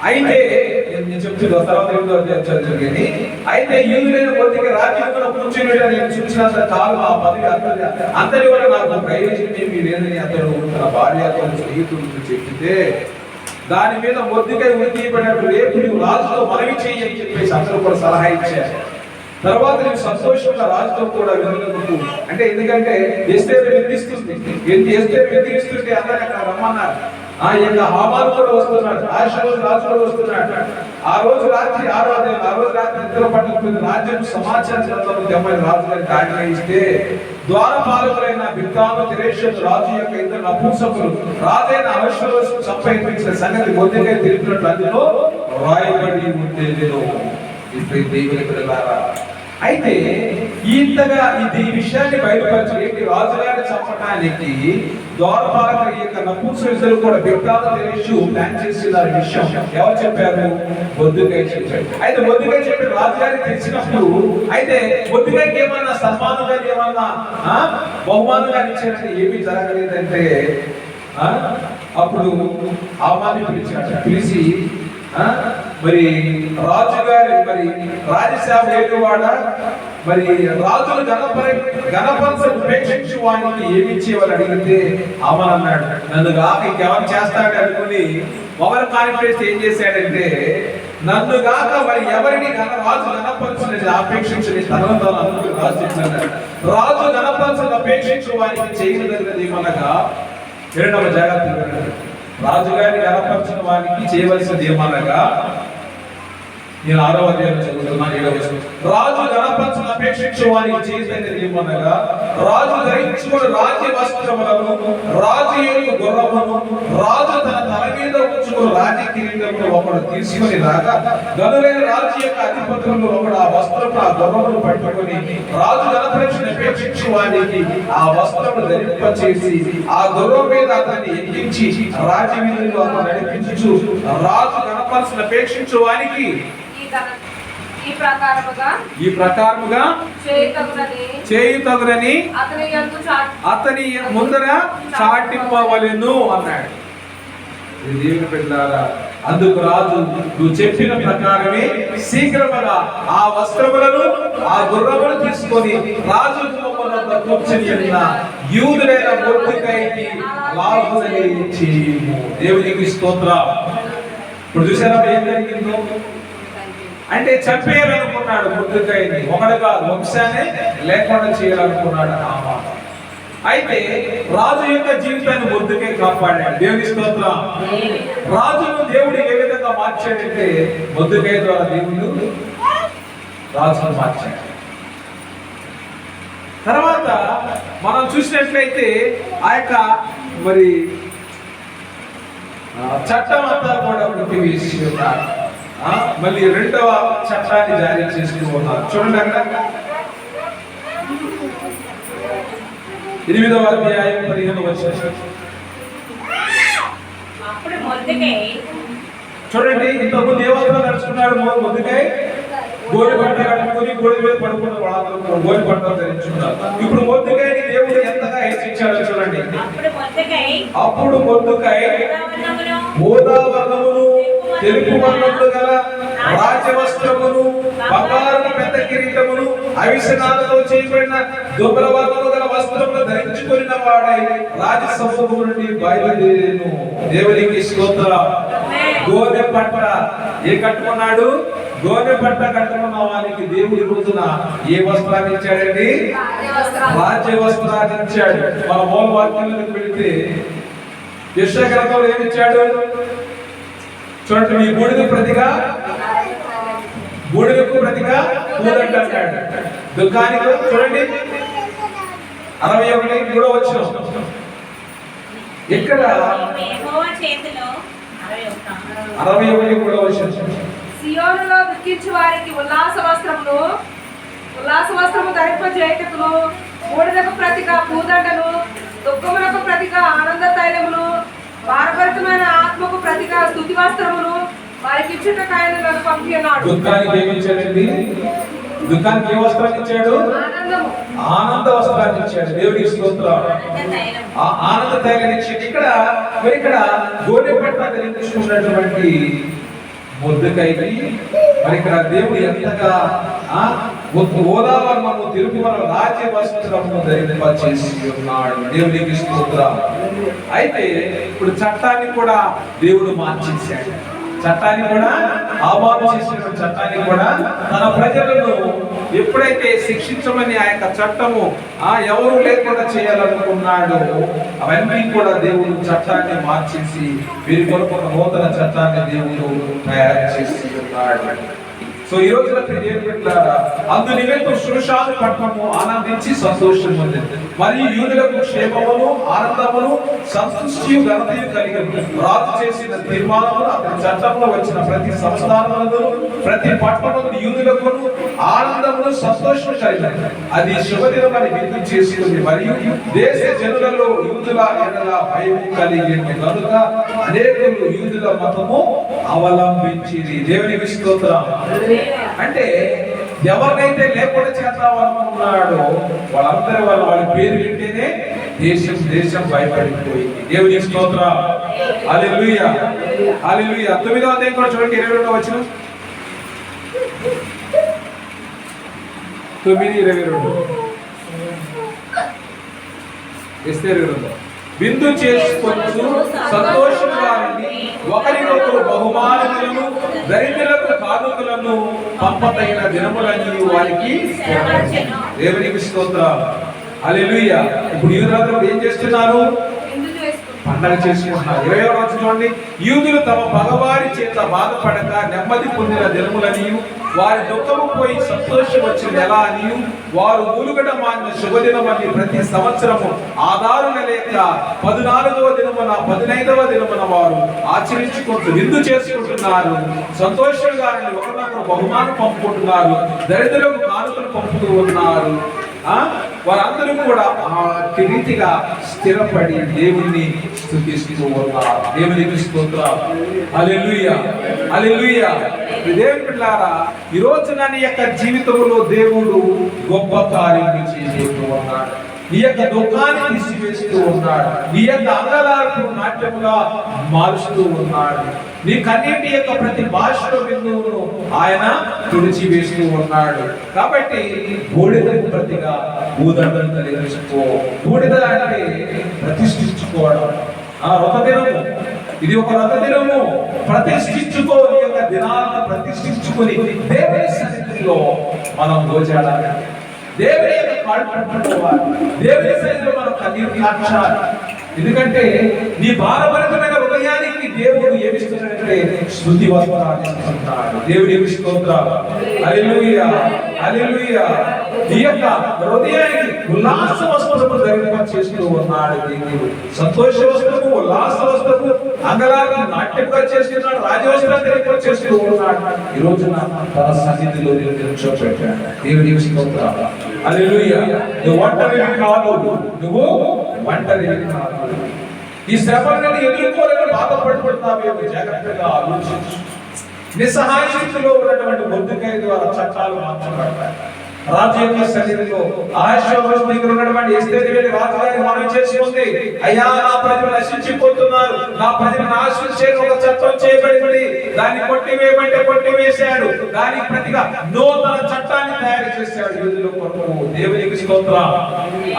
అయితే అయితే యూదులైన మొద్దుకై రాజ్యంలో కూర్చుని నేను చూసినంత కాలం ఆ పదవి అందరి వల్ల నాకు ప్రయోజనం ఏమీ లేదని అతడు తన భార్య స్నేహితులకు చెప్పితే దాని మీద మొద్దుకై ఉరితీయబడినట్టు రేపు నువ్వు రాజుతో మనవి చెయ్యి అని చెప్పేసి అందరూ కూడా సలహా ఇచ్చారు. తర్వాత నేను సంతోషంగా రాజుతో కూడా వినలకు అంటే ఎందుకంటే ఎస్తేరు విధిస్తుంటే అందరూ అక్కడ రమ్మన్నారు. హామాను కూడా వస్తున్నాడు, అహష్వేరోషు రాజు కూడా వస్తున్నాడు. ఆ రోజు రాత్రి నిద్ర పట్టకపోయింది. రాజ్యం సమాచారం రాజు గారికి ఆజ్ఞ ఇస్తే ద్వారపాలకులైన బిగ్తాను తెరేషు రాజు యొక్క ఇద్దరు నపుంసకులు రాజైన అహష్వేరోషు సంపయించిన సంగతి మొద్దుకై తెలిపినట్లు అందులో రాయబడి ఉండేదో. ఇప్పుడు దేవుని పిల్లలారా, అయితే ఇంతగా ఈ విషయాన్ని బయలుపరచడానికి రాజుగారిని చంపడానికి ద్వారపాలకుల యొక్క నపుంసకులు కూడా బిగ్తాను తెరేషు ప్లాన్ చేసిన విషయం ఎవరు చెప్పారు? మొద్దుకై చెప్పారు. అయితే మొద్దుకై చెప్పి రాజుగారికి తెలిసినప్పుడు అయితే మొద్దుకైకి ఏమన్నా సన్మానం గారు ఏమన్నా బహుమానం గారు ఇచ్చారంటే ఏమీ జరగలేదంటే అప్పుడు హామాను పిలిచి మరి రాజుగారి మరి రాజసేవ ఏడువాడ మరి రాజులు గణపంచ ఉపేక్షించి వానికి ఏమి ఇచ్చేవాళ్ళు అడిగితే హామాను అన్నాడు, నన్ను కాక ఇంకెవరు చేస్తాడు అనుకుని ఓవర్ కాన్ఫిడెన్స్ ఏం చేశాడంటే నన్ను కాక మరి ఎవరిని రాజు గణపంచుని అపేక్షించని తనతో రాజు గణపంచుని అపేక్షించు వారికి చేయగలిగినది ఏమనగా 2వ జాగ్రత్త, రాజుగారిని గణపరిచిన వారికి చేయవలసింది ఏమనగా నేను 6వ అధ్యాయం చదువుతున్నాను 7వ వచనం. రాజు గణపరిచిన అపేక్షించు వారికి చేయగలిగినది ఏమనగా రాజు ధరించుకుని రాజ్య వస్త్రములను రాజు యొక్క గుర్రమును రాజు తన తల మీద ఉంచుకుని రాజ్య కిరీటమును ఒకడు తీసుకుని రాగా గనులైన రాజు యొక్క అధిపతులను ఒకడు ఆ వస్త్రము ఆ గుర్రమును పట్టుకొని రాజు గణపరిచిన అపేక్షించు వారికి ఆ వస్త్రము ధరింపచేసి ఆ గుర్రం మీద అతన్ని ఎక్కించి రాజ్య వీధుల్లో అతను నడిపించుచు రాజు మనసును అపేక్షించు వారికి ఈ ప్రకారముగా చేయుతగునని అతని ముందర చాటింపవలెను అన్నాడు. దేవుని బిడ్డలారా, అందుకు రాజు నువ్వు చెప్పిన ప్రకారమే శీఘ్రముగా ఆ వస్త్రములను ఆ గుర్రములు తీసుకొని రాజు గుమ్మమున కూర్చుని ఉన్న యూదులైన మొర్దెకైకి లాభులని చేయము. దేవునికి స్తోత్రం. ఇప్పుడు చూసారా ఏం జరిగిందో? అంటే చంపేయాలనుకున్నాడు మొర్దెకైని, ఒకడుగా వంశాన్ని లేకుండా చేయాలనుకున్నాడు హామాను. అయితే రాజు యొక్క జీవితాన్ని మొర్దెకై కాపాడాడు. దేవుని స్తోత్రం. రాజును దేవుడు ఏ విధంగా మార్చాడంటే మొర్దెకై ద్వారా దేవుడు రాజును మార్చాడు. తర్వాత మనం చూసినట్లయితే ఆ యొక్క మరి చట్టం అంతా కూడా కొట్టివేసి ఉన్నారు. మళ్ళీ రెండవ చట్టాన్ని జారీ చేస్తూ ఉన్నారు. చూడండి అక్కడ 8వ అధ్యాయం 15వ వచనం చూడండి. ఇంతకుముందు ఏ వస్త్రాలు నడుచుకున్నాడు మొర్దెకై? గోడి బట్ట కట్టుకుని గోడి మీద పడుకున్న వాళ్ళందరూ గోడి బట్టలు ధరించుకున్నారు. ఇప్పుడు మొర్దెకైని దేవుడు ఎంతగా హెచ్చించాడో చూడండి. అప్పుడు మొర్దెకై ఊదా వర్ణమును తెలుపు వర్ణములు గల రాజవస్త్రమును బంగారు పెద్ద కిరీటమును అవిసనాలతో చేయబడిన దుబ్బల వర్ణము గల వస్త్రమును ధరించుకున్న వాడై రాజసభకు నుండి బయలుదేరేను. దేవునికి స్తోత్రం. గోనె పట్ట ఏ కట్టుకున్నాడు? గోనె పట్ట కట్టుకున్న వారికి దేవుడి రోజున ఏ వస్త్రాన్ని ఇచ్చాడండి? రాజ్య వస్త్రాన్ని ఇచ్చాడు. మన మూల వాక్యంలోకి వెళితే యెషయా గ్రంథంలో ఏమి ఇచ్చాడు చూడండి. మీ బూడిదకు ప్రతిగా పూదండ అన్నాడు. దుఃఖానికి చూడండి 61 కూడా వచ్చిన ఇక్కడ 61 కూడా వచ్చిన సియోనులో దుఃఖించు వారికి ఉల్లాస వస్త్రము ధరింపజేయుటకును బూడిదకు ప్రతిగా పూదండను, దుఃఖములకు ప్రతిగా ఆనంద తైలమును, భారభరితమైన ఆత్మకు ప్రతిగా స్తుతి వస్త్రమును వారికి ఇచ్చుటకు ఆయన పంపి ఉన్నాడు. దుఃఖానికి ఏమి ఇచ్చాడండి? దుఃఖానికి ఏ వస్త్రాన్ని ఇచ్చాడు? ఆనంద వస్త్రాన్ని ఇచ్చాడు. దేవునికి స్తోత్రం. ఆనంద తైలాన్ని ఇచ్చాడు. ఇక్కడ గోనె పట్ట ధరించుకున్నటువంటి మొర్దెకైకి మరి ఇక్కడ దేవుడు ఎంతగా ఓదావర్ణము తెలుపు వల్ల రాజ్య వస్త్రము ధరింపచేసి ఉన్నాడు. దేవునికి స్తోత్రం. అయితే ఇప్పుడు చట్టాన్ని కూడా దేవుడు మార్చేశాడు. చట్టాన్ని కూడా ఆవాహన చేసిన చట్టాన్ని కూడా తన ప్రజలను ఎప్పుడైతే శిక్షించమని ఆ యొక్క చట్టము ఎవరు లేకుండా చేయాలనుకున్నాడు, అవన్నీ కూడా దేవుడు చట్టాన్ని మార్చేసి వీరి కొరకు నూతన చట్టాన్ని దేవుడు తయారు చేసి ఉన్నాడు. సో ఈ రోజున అందు నిమిత్తం శూషాను పట్టణము ఆనందించి సంతోషం పొందింది. మరియు యూదులకు క్షేమమును ఆనందమును సంతృష్టి ఘనతయు కలిగింది. రాజు చేసిన తీర్మానములు అతని చట్టంలో వచ్చిన ప్రతి సంస్థానములను ప్రతి పట్టణమును యూదులకు ఆనందమును సంతోషం కలిగింది. అది శుభదినం అని గుర్తు చేసుకుంది. మరియు దేశ జనులలో యూదుల ఎడల భయం కలిగింది కనుక అనేకులు యూదుల మతము అవలంబించింది. దేవునికి స్తోత్రం. అంటే ఎవరినైతే లేకుండా చేద్దామనుకున్నాడో వాళ్ళందరూ వాళ్ళ పేరు వింటేనే దేశం భయపడిపోయింది. దేవుని స్తోత్రం. హల్లెలూయా హల్లెలూయా. 9వ అధ్యాయం కూడా చూడండి 22వ వచనం. 9:22 ఎస్తేరు గ్రంథం. విందు చేసుకొచ్చు సంతోషంగా ఒకరినొకరు బహుమానములను దరిద్రులకు కానుకలను పంపతైన దినములన్నీ వారికి దేవునికి స్తోత్రం. హల్లెలూయా. ఇప్పుడు యూదులందరూ ఏం చేస్తున్నారు? పండగ చేసుకుంటున్నారు. 20వ వచనం చూడండి. యూదులు తమ పగవారి చేత బాధపడక నెమ్మది పొందిన దినములని వారి దుఃఖము పోయి సంతోషం వచ్చిన నెల అని వారు మూలుగడ మాన్న శుభదినమని ప్రతి సంవత్సరము ఆధారణ లేక 14వ దినమున 15వ దినమున వారు ఆచరించుకుంటూ విందు చేసుకుంటున్నారు. సంతోషంగా ఒకరినొకరు బహుమానం పంపుకుంటున్నారు. దరిద్రులకు కానుకలు పంపుతూ ఉన్నారు. వారందరూ కూడా ఆ రీతిగా స్థిరపడి దేవుణ్ణి స్తుతిస్తూ ఉన్నారు. దేవునికి స్తోత్రం. హల్లెలూయా, హల్లెలూయా. దేవుని బిడ్డలారా, ఈ రోజు నీ యొక్క జీవితంలో దేవుడు గొప్ప కార్యం చేస్తూ ఉన్నాడు. నీ యొక్క దుఃఖాన్ని తీసివేస్తూ ఉన్నాడు. నీ యొక్క అంగలార్పు నాట్యముగా మారుస్తూ ఉన్నాడు. నీ కన్నీటి యొక్క ప్రతి భాషలో బిందువును ఆయన తుడిచివేస్తూ ఉన్నాడు. కాబట్టి బూడిదకు ప్రతిగా భూదండను కలిగించుకో. బూడిద అంటే ప్రతిష్ఠించుకోవడం. ఒక దినము, ఇది ఒక రథ దినము. ప్రతిష్ఠించుకో. నీ యొక్క దినాలను ప్రతిష్ఠించుకొని దేవుని సన్నిధిలో మనం గోచాడాలి. దేవుని యొక్క కాళ్ళు పట్టుకోవాలి. దేవుని సన్నిధిలో మనం కన్నీరు కార్చాలి. ఎందుకంటే నీ భారభరితమైన హృదయానికి దేవుడు ఏమిస్తున్నాడంటే స్తుతి వస్త్రాన్ని ఇస్తున్నాడు. దేవుని స్తోత్రాలు. హల్లెలూయా, హల్లెలూయా. నీ యొక్క హృదయానికి ఉల్లాస వస్త్రము ధరింప చేస్తూ ఉన్నాడు దేవుడు. సంతోష వస్త్రము, ఉల్లాస వస్త్రము, అంగలార్పు నాట్యంగా చేస్తున్నాడు. రాజవస్త్రాన్ని ధరింప చేస్తూ ఉన్నాడు. ఈ రోజున తన సన్నిధిలో నిల్చోబెట్టాడు. దేవుని స్తోత్రాలు. హల్లెలూయా. నువ్వు ఒంటరివి కాదు, నువ్వు ఒంటరివి కాదు. ఈ శ్రమలను ఎదుర్కోలేని బాధపడుతున్నావేమో జాగ్రత్తగా ఆలోచించు. నిస్సహాయ స్థితిలో ఉన్నటువంటి మొద్దుకాయ ద్వారా చట్టాలు మార్చబడతాయి. రాజు యొక్క సన్నిధిలో ఉన్నటువంటి ఎస్తేరు వెళ్ళి రాజుగారిని మనం చేసుకుంది, అయ్యా నా ప్రజలు నశించిపోతున్నారు, నా ప్రజలు నాశనం చేయని ఒక చట్టం చేయబడింది, దాన్ని కొట్టివేయమంటే కొట్టివేశాడు. దానికి ప్రతిగా నూతన చట్టాన్ని తయారు చేశాడు యూదుల కొరకు. దేవునికి స్తోత్రం.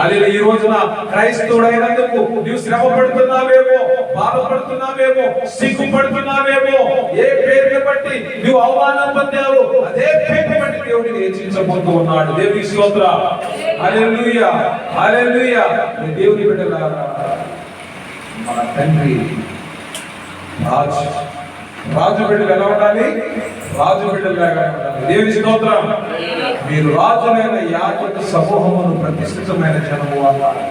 అది ఈ రోజున క్రైస్తవుడైనందుకు నువ్వు శ్రమ పడుతున్నావేమో, బాధపడుతున్నావేమో, సిగ్గుపడుతున్నావేమో, ఏ పేరుని బట్టి నువ్వు అవమానం పొందావు, అదే పేరుని బట్టి దేవుడిని హెచ్చించబోతూ ఉన్నాడు. దేవునికి స్తోత్రం. హల్లెలూయా, హల్లెలూయా. దేవుని బిడ్డలారా, మన తండ్రి రాజు. రాజు బిడ్డలు ఎలా ఉండాలి? రాజు బిడ్డలాగా ఉండాలి. దేవుని స్తోత్రం. మీరు రాజులైన యాజక సమూహమును ప్రతిష్ఠితమైన జనము అన్నారు.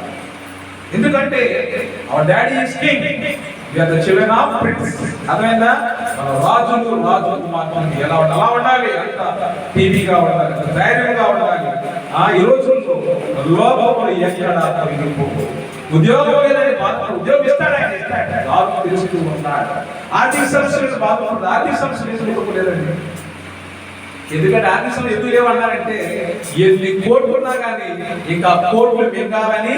ఎందుకంటే our daddy is king, we are the children of prince. అర్థమైందా? మన రాజులు మాత్రం ఎలా ఉండాలి? అలా ఉండాలి. అంత టీవీగా ఉండాలి, ధైర్యంగా ఉండాలి. ఈ రోజుల్లో లోపల ఎక్కడ తొలగిపోవు. ఉద్యోగం లేదని బాధపడు, ఉద్యోగం ఇస్తాడు, ఆయన ఇస్తాడు, రాజు తెలుస్తూ ఉన్నాడు. ఆర్థిక సమస్యలు బాధపడదు. ఆర్థిక సమస్యలు ఎందుకు లేదండి? ఎందుకంటే ఆర్థిక సమస్యలు ఎందుకు లేవన్నారంటే ఎన్ని కోట్లు ఉన్నా కానీ ఇంకా కోట్లు మింగాలని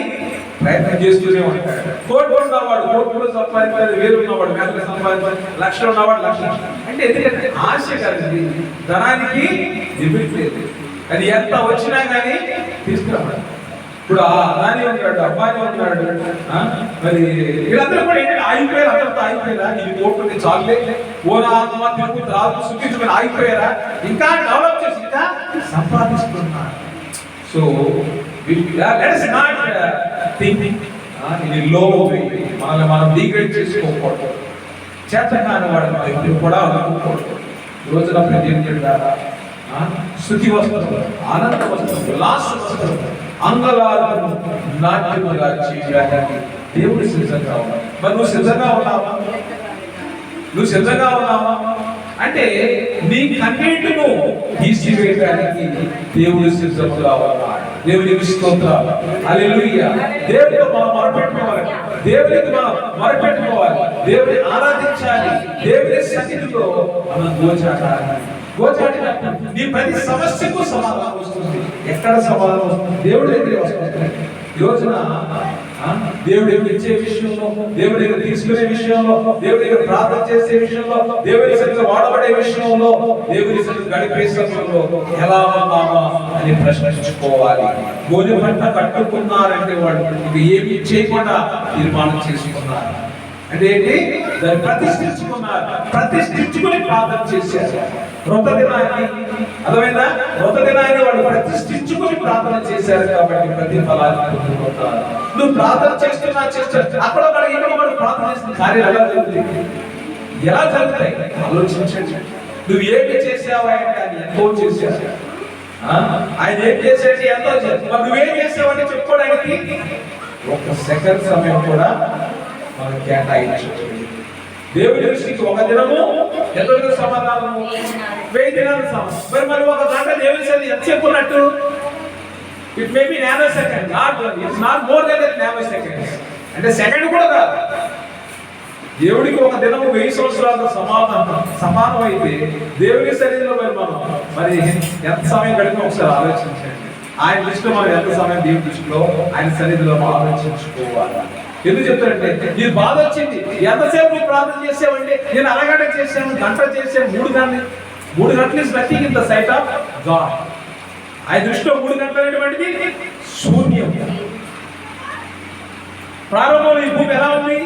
ప్రయత్నం చేస్తూనే ఉంటాడు. కోట్లు ఉన్నవాడు కోట్లు సంపాదించాలి, వేలు ఉన్నవాడు వేలు సంపాదించాలి, లక్షలు ఉన్నవాడు లక్షలు. అంటే ఎందుకంటే ఆశ కలిగి ధనానికి లిమిట్ లేదు. అది ఎంత వచ్చినా కానీ తీసుకురావాలి. ఇప్పుడు అదాని ఉన్నాడు, అబ్బాయి ఉన్నాడు, మరి వీళ్ళందరూ కూడా ఏంటంటే ఆగిపోయారు. అందరితో ఆగిపోయారా? ఇది కోట్లు చాలే, ఓనా తిరుపతి రాజు సుఖించుకొని ఆగిపోయారా? ఇంకా డెవలప్ చేసి ఇంకా సంపాదిస్తున్నారు. సో లెట్స్ నాట్ థింక్ ఇది లో, మనల్ని మనం డిగ్రేడ్ చేసుకోకూడదు. చేతకాని వాడిని ఎప్పుడు కూడా అనుకోకూడదు. రోజున ప్రతి శృతి వస్త్రం, ఆనంద వస్త్రం, ఉల్లాస వస్త్రం, అంగలార్పును నాట్యముగా చేయడానికి దేవుడు సిద్ధంగా ఉన్నాడు. మరి నువ్వు సిద్ధంగా ఉన్నావా? నువ్వు సిద్ధంగా ఉన్నావా? అంటే నీ కన్నీటిను తీసివేయడానికి దేవుడు సిద్ధంగా ఉన్నాడు. దేవునికి స్తోత్రం. హల్లెలూయా. దేవుడితో మనం మొరపెట్టుకోవాలి, దేవునికి మనం మొరపెట్టుకోవాలి, దేవుని ఆరాధించాలి, దేవుని సన్నిధిలో మనం గోచాడాలి. గోచాడినప్పుడు నీ ప్రతి సమస్యకు సమాధానం వస్తుంది. ఎక్కడ సమాధానం వస్తుంది? దేవుడి దగ్గరే వస్తుంది. ఈ రోజున దేవుడి దగ్గర ఇచ్చే విషయంలో, దేవుడి దగ్గర తీసుకునే విషయంలో, దేవుడి దగ్గర ప్రార్థన చేసే విషయంలో, దేవుడి సన్నిధిలో వాడబడే విషయంలో, దేవుడి సన్నిధిలో గడిపే సమయంలో ఎలా ఉన్నామా అని ప్రశ్నించుకోవాలి. గోధుమ పంట కట్టుకున్నారంటే వాళ్ళు ఇక ఏమి చేయకుండా తీర్మానం చేసుకున్నారు. అంటే ఏంటి? దాన్ని ప్రతిష్ఠించుకున్నారు. ప్రతిష్ఠించుకుని ప్రార్థన చేశారు. వృత దినాన్ని, అర్థమైందా? వృత దినాన్ని వాళ్ళు ప్రతిష్ఠించుకుని ప్రార్థన చేశారు కాబట్టి ప్రతిఫలాన్ని పొందుకుంటారు. నువ్వు ప్రార్థన చేస్తున్నా అక్కడ ఇక్కడ ప్రార్థన చేస్తున్న కార్యాలు ఎలా జరుగుతాయి? ఎలా జరుగుతాయి ఆలోచించండి. నువ్వు ఏమి చేసావా అంటే ఆయన ఎంతో చేశావు. ఆయన ఏం చేసేది ఎంతో చేశావు. మరి నువ్వేం చేసావంటే చెప్పుకోవడానికి ఒక సెకండ్ సమయం కూడా మనం కేటాయించవచ్చు. దేవుడి దృష్టికి ఒక దినము ఎంతో సమాధానము 1000 దినాలు సమానం. మరి ఒక గంట దేవుడి సన్నిధి ఎంత చెప్పుకున్నట్టు? It may be nano second, it's not more than nano second. అంటే సెకండ్ కూడా కాదు, దేవుడికి ఒక దినము 1000 సంవత్సరాలతో సమానం అయితే దేవుని శరీరంలో మరి ఎంత సమయం గడిపి ఒకసారి ఆలోచించండి. ఆయన దృష్టిలో మనం ఎంత సమయం దేవుని దృష్టిలో ఆయన సన్నిధిలో ఆలోచించుకోవాలి. ఎందుకు చెప్తారంటే నీకు బాధ వచ్చింది, ఎంతసేపు నువ్వు ప్రార్థన చేసావంటే నేను అరగంట చేశాను, గంట చేశాను, 3 గంటలు is nothing in the sight of God. ఆయన దృష్టిలో 3 గంటలు అనేటువంటిది శూన్యం. ప్రారంభంలో ఈ భూమి ఎలా ఉంది?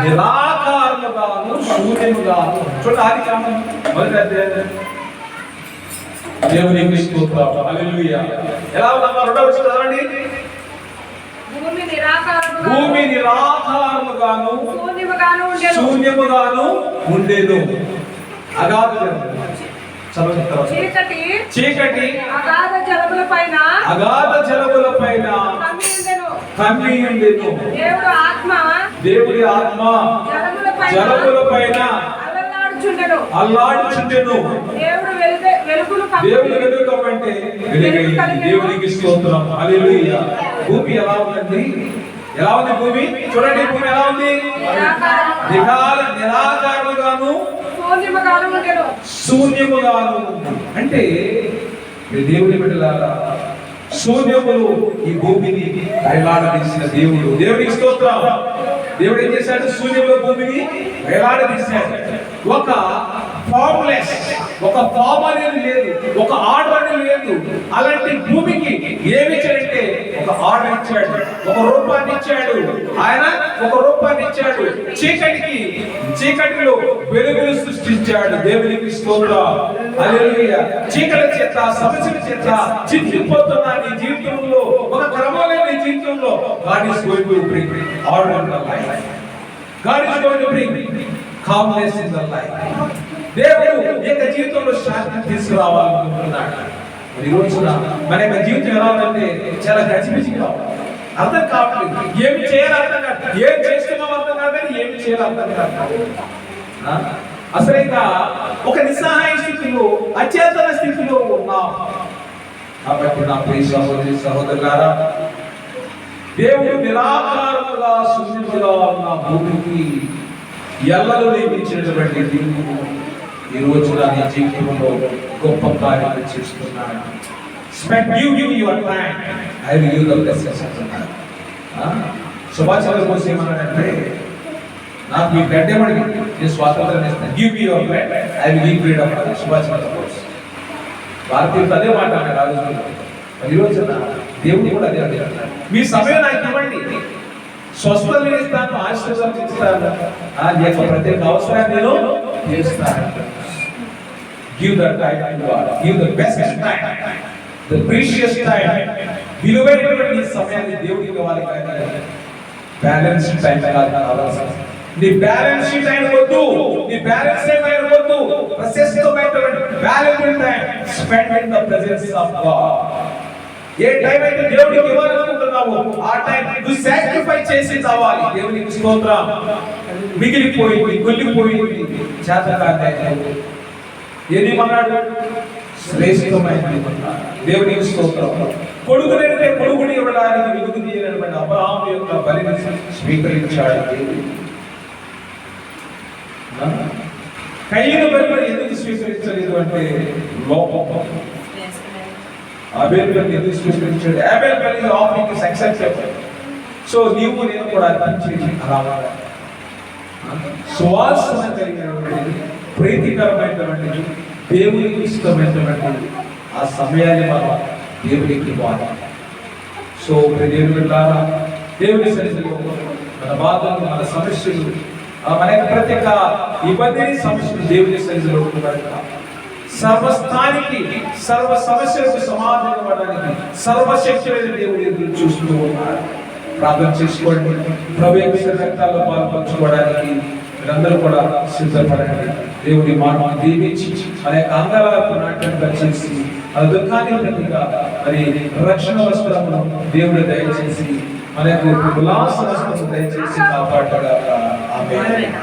నిరాకారముగాను శూన్యముగాను. చూడండి ఆదికాండం మొదటి అధ్యాయం. దేవునికి స్తోత్రం, హల్లెలూయా. ఎలా ఉందమ్మా? రెండవ వచనం చదవండి. భూమి నిరాకారముగాను శూన్యముగాను ఉండెను. అగాధ చీకటి అగాధ జలములపైన కమ్మి ఉండెను. దేవుడి ఆత్మ జలములపైన అల్లాడుచుండెను. దేవుడు వెలుగు అంటే దేవునికి స్తోత్రం, హల్లెలూయా. భూమి ఎలా ఉందండి? ఎలా ఉంది భూమి? చూడండి భూమి ఎలా ఉంది? నిరాకారముగాను శూన్యముగాను. అంటే దేవుని బిడ్డలారా, శూన్యములు ఈ భూమిని వేలాడదీసిన దేవుడు. దేవునికి స్తోత్రం. దేవుడు ఏం చేశాడు? శూన్యముల భూమిని వేలాడదీశాడు. ఒక ఫార్మ్లెస్, ఒక ఫార్మ్ అనేది లేదు, ఒక ఆర్డర్ అనేది లేదు. అలాంటి భూమికి ఏమి ఇచ్చాడంటే ఒక ఆర్డర్ ఇచ్చాడు, ఒక రూపాన్ని ఇచ్చాడు. ఆయన ఒక రూపాన్ని ఇచ్చాడు. చీకటిలో వెలుగును సృష్టించాడు. దేవునికి స్తోత్రం, హల్లెలూయా. చీకటి చేత, సమస్యల చేత చిక్కిపోతున్న నీ జీవితంలో, ఒక క్రమంలో నీ జీవితంలో God is going to bring order in the life. God is going to bring calmness in the life. దేవుడు యొక్క జీవితంలో శాంతి తీసుకురావాలనుకుంటున్నాడు. ఈ రోజున మన యొక్క జీవితం ఎలా ఉందంటే చాలా గజిబిజిగా అర్థం కావట్లేదు. ఏమి చేయాలి అర్థం కాదు, ఏం చేస్తున్నాం అర్థం కాదు, ఏమి చేయాలి అర్థం కాదు. అసలు ఇంకా ఒక నిస్సహాయ స్థితిలో, అచేతన స్థితిలో ఉన్నాం. కాబట్టి నా ప్రియ సహోదరి సహోదరులారా, దేవుడు నిరాకారముగా శూన్యముగా ఉన్న భూమికి ఎల్లలు నియమించినటువంటి దేవుడు ఈ రోజున నీ జీవితంలో గొప్ప కార్యాలు చేస్తున్నాడు. Give your time. I will give the blessings. Subhash Chandrabose ఏమన్నాడంటే, నాకు మీ బ్లడ్ ఏమని నేను స్వాతంత్రం ఇస్తాను. Give me your blood, I will give freedom. Subhash Chandra Bose భారతీయులు అదే మాట అన్నారు. ఈ రోజున దేవుడు కూడా అదే అడిగాడు, మీ సమయం నాకు ఇవ్వండి, స్వస్థతలు ఇస్తాను, ఆశీర్వాదాలు ఇస్తాను, నీ యొక్క ప్రత్యేక అవసరాన్ని నేను తీరుస్తాను. Give the time to God. Give the best time, the precious time. విలువైనటువంటి సమయాన్ని దేవుడికి ఇవ్వాలి. కానీ బ్యాలెన్స్ టైం కావాల్సిన నీ బ్యాలెన్స్ షీట్ అయిన వద్దు, నీ బ్యాలెన్స్ అయిన వద్దు, ప్రశస్తమైనటువంటి valuable time spend in the presence of God. ఏ టైం అయితే దేవుడికి ఇవ్వాలనుకుంటున్నావో ఆ టైం నువ్వు సాక్రిఫైస్ చేసి రావాలి. దేవునికి స్తోత్రం. మిగిలిపోయింది, కొల్లిపోయింది, చేతకాని ఏది అన్నాడు? శ్రేష్టమైనది. దేవునికి స్తోత్రం. కొడుకునంటే కొడుకుని ఇవ్వడానికి వెలుగు తీయనటువంటి అబ్రహాము యొక్క బలిని స్వీకరించాడు దేవుడు. కయ్యను బలిని ఎందుకు స్వీకరించలేదు అంటే లోపం. ఆబేలు బలిని ఎందుకు స్వీకరించాడు? ఆబేలు బలి ఆఫరింగ్ ఇస్ యాక్సెప్టెడ్. సో నీవు నేను కూడా అర్పించేది అలా సువాసన కలిగినటువంటి ప్రీతికరమైనటువంటి దేవునికి ఇష్టమైనటువంటి ఆ సమయాన్ని మనం దేవునికి ఇవ్వాలి. సో దేవుని సన్నిధిలో మన బాధలు, మన సమస్యలు, మన యొక్క ప్రత్యేక ఇబ్బందిని సమస్యలు దేవుని సన్నిధిలో సర్వస్థానికి, సర్వ సమస్యలకు సమాధానం ఇవ్వడానికి సర్వశక్తులైన దేవుడు ఎదురు చూస్తూ ఉన్నాడు. ప్రార్థన చేసుకోండి. ప్రభు యొక్క రక్తాల్లో పాల్పంచుకోవడానికి మీరందరూ కూడా సిద్ధపడండి. దేవుడి మాటను దీవించి మన యొక్క అంగాలకు నాట్యంగా చేసి మన దుఃఖాన్ని ప్రతిగా మరి రక్షణ వస్త్రమును దేవుడు దయచేసి మన యొక్క ఉల్లాస వస్త్రము దయచేసి కాపాడగా. ఆమేన్.